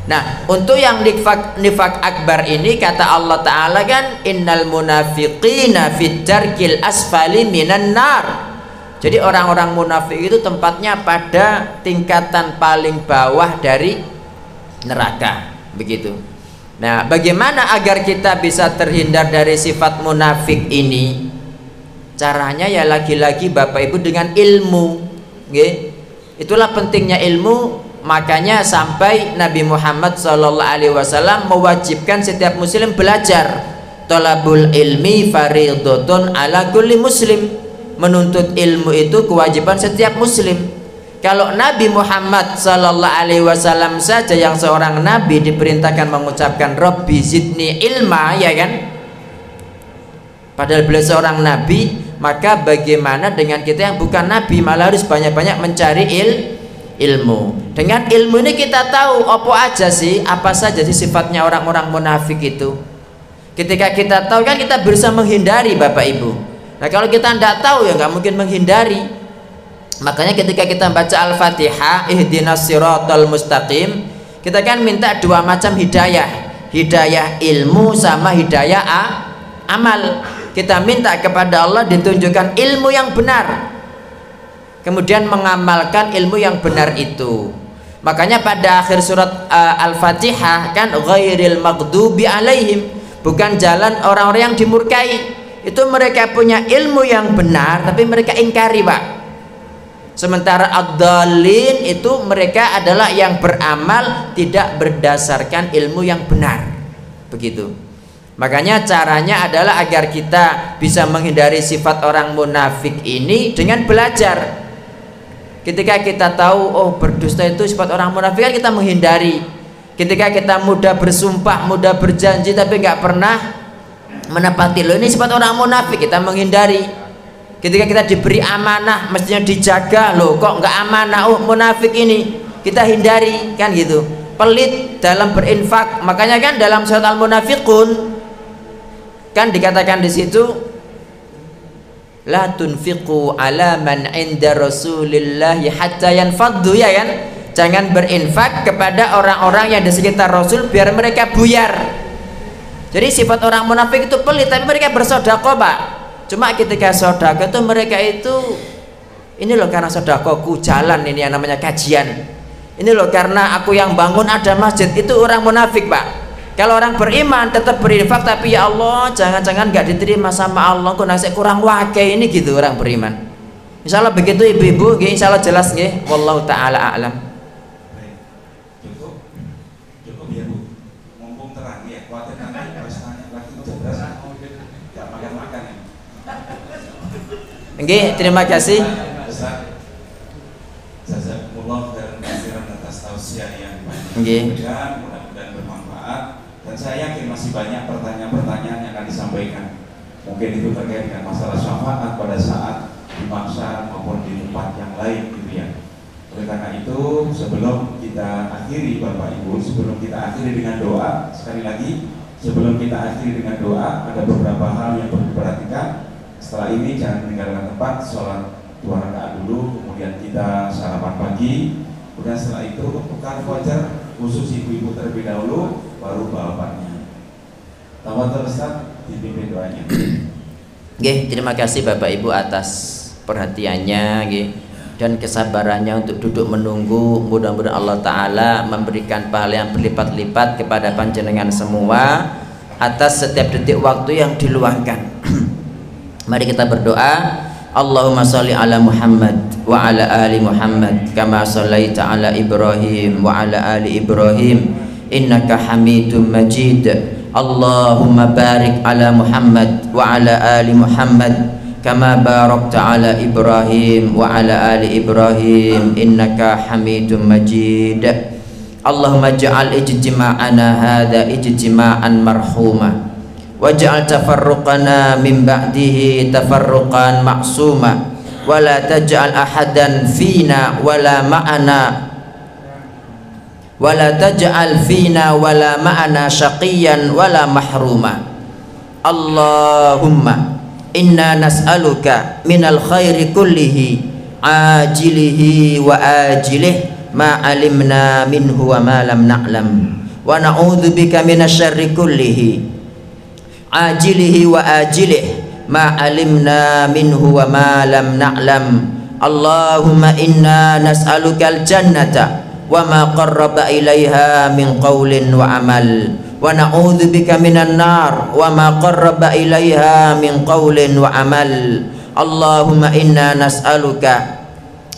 Nah, untuk yang nifak akbar ini kata Allah Ta'ala kan, innal munafiqina fid darkil asfali minan nar. Jadi orang-orang munafik itu tempatnya pada tingkatan paling bawah dari neraka, begitu. Nah, bagaimana agar kita bisa terhindar dari sifat munafik ini? Caranya ya lagi-lagi Bapak Ibu dengan ilmu, okay? Itulah pentingnya ilmu. Makanya sampai Nabi Muhammad SAW mewajibkan setiap muslim belajar. Thalabul ilmi fardhotun ala kulli muslim. Menuntut ilmu itu kewajiban setiap muslim. Kalau Nabi Muhammad SAW saja yang seorang nabi diperintahkan mengucapkan Rabbi zidni ilma, ya kan? Padahal beliau seorang nabi, maka bagaimana dengan kita yang bukan nabi, malah harus banyak-banyak mencari ilmu. Dengan ilmu ini kita tahu apa saja sih sifatnya orang-orang munafik itu. Ketika kita tahu kan kita berusaha menghindari, Bapak Ibu. Nah, kalau kita tidak tahu ya nggak mungkin menghindari. Makanya ketika kita baca Al-Fatihah, ihdinas siratal mustaqim, kita kan minta dua macam hidayah, hidayah ilmu sama hidayah amal. Kita minta kepada Allah ditunjukkan ilmu yang benar, kemudian mengamalkan ilmu yang benar itu. Makanya pada akhir surat Al-Fatihah kan, ghairil maghdubi alaihim, bukan jalan orang-orang yang dimurkai. Itu mereka punya ilmu yang benar tapi mereka ingkari, Pak. Sementara ad-dallin itu mereka adalah yang beramal tidak berdasarkan ilmu yang benar, begitu. Makanya caranya adalah agar kita bisa menghindari sifat orang munafik ini dengan belajar. Ketika kita tahu oh berdusta itu sifat orang munafik, kan kita menghindari. Ketika kita mudah bersumpah, mudah berjanji tapi nggak pernah menepati, loh ini sifat orang munafik, kita menghindari. Ketika kita diberi amanah mestinya dijaga, loh kok nggak amanah, oh munafik ini, kita hindari, kan gitu. Pelit dalam berinfak, makanya kan dalam surat Al-Munafiqun kan dikatakan di situ, la tunfiqu ala man inda rasulillahi hatta yanfaddu, ya kan? Jangan berinfak kepada orang-orang yang di sekitar Rasul biar mereka buyar. Jadi sifat orang munafik itu pelit tapi mereka bersedekah, Pak. Cuma ketika sedekah itu mereka itu, ini loh karena sedekahku jalan ini yang namanya kajian, ini loh karena aku yang bangun ada masjid, itu orang munafik, Pak. Kalau orang beriman tetap berinfak tapi ya Allah jangan-jangan nggak diterima sama Allah, kok nasi kurang wakai ini, gitu orang beriman. Insyaallah begitu ibu-ibu, insyaallah jelas nggih. Wallahu taala a'lam. Cukup ya Bu. Mumpung terang ya, kuatir nanti harus tanya lagi jelas. Enggak makan-makan ya. Nggih, terima kasih. Jazakumullah khairan katsiran atas tausiah yang banyak. Nggih. Mudah-mudahan bermanfaat. Dan saya yakin masih banyak pertanyaan-pertanyaan yang akan disampaikan. Mungkin itu terkait dengan masalah syafaat pada saat di mahsyar maupun di tempat yang lain, gitu ya. Oleh karena itu, sebelum kita akhiri Bapak Ibu, sebelum kita akhiri dengan doa, sekali lagi, sebelum kita akhiri dengan doa, ada beberapa hal yang perlu diperhatikan. Setelah ini jangan meninggalkan tempat, sholat 2 rakaat dulu, kemudian kita sarapan pagi, kemudian setelah itu tukar fajar khusus ibu-ibu terlebih dahulu, baru bapaknya. Tafadhol Ustaz, dipimpin doanya. Nggih, terima kasih Bapak Ibu atas perhatiannya nggih dan kesabarannya untuk duduk menunggu. Mudah-mudahan Allah Ta'ala memberikan pahala yang berlipat-lipat kepada panjenengan semua atas setiap detik waktu yang diluangkan. Mari kita berdoa. Allahumma salli ala Muhammad wa ala ali Muhammad kama sallaita ala Ibrahim wa ala ali Ibrahim innaka Hamidum Majid. Allahumma barik ala Muhammad wa ala ali Muhammad kama barakta ala Ibrahim wa ala ali Ibrahim innaka Hamidum Majid. Allahumma ja'al ijtima'ana hadha ijtima'an marhuma waj'al tafarruqana min ba'dihi tafarruqan ma'suma wa la taj'al ahadan fina wala ma'ana wala taj'al fina wala ma'ana syaqiyan wala mahruma. Allahumma inna nas'aluka minal khairi kullihi ajilihi wa ajilihi ma alimna minhu wa ma lam na'lam wa na'udzubika minasyarri kullihi ajilihi wa ajilihi ma alimna minhu wa ma lam na'lam. Allahumma inna nas'aluka al-jannata wa ma qarraba ilaiha min qawlin wa amal wa na'udzubika minan nar wa ma qarraba ilaiha min qawlin wa amal. Allahumma inna nas'aluka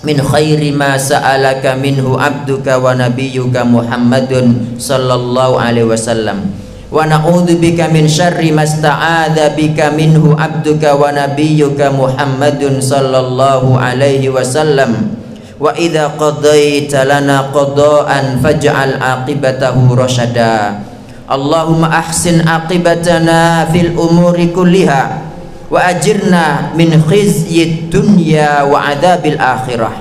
min khairi ma sa'alaka minhu abduka wa nabiyyuka Muhammadun sallallahu alaihi wasallam wa na'udzubika min syarri ma sta'adza bika minhu abduka wa nabiyyuka Muhammadun sallallahu alaihi wasallam. Wa idza qadaita lana qada'an faj'al aqibatahu rasyada. Allahumma ahsin aqibatana fil umuri kulliha wa ajirna min khizyid dunya wa adzabil akhirah.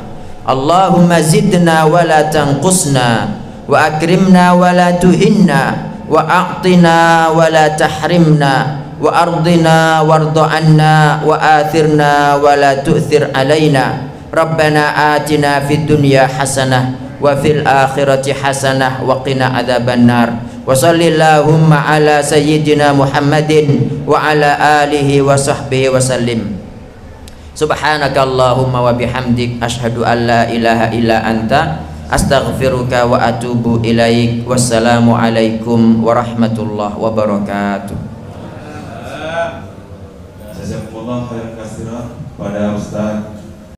Allahumma zidna wa la tanqusna wa akrimna wa la tuhinna wa a'tina wa la tahrimna wa ardina warda anna wa athirna wa la tu'thir alaina. Rabbana atina fid dunya hasanah wa fil akhirati hasanah wa qina adzaban nar. Wa shallillahumma ala sayyidina Muhammadin wa ala alihi wa sahbihi wa sallim. Subhanakallahumma wa bihamdik asyhadu an la ilaha illa anta astaghfiruka wa atubu ilaik. Wassalamu alaikum warahmatullahi wabarakatuh. Jazakumullah khairan katsiran pada Ustaz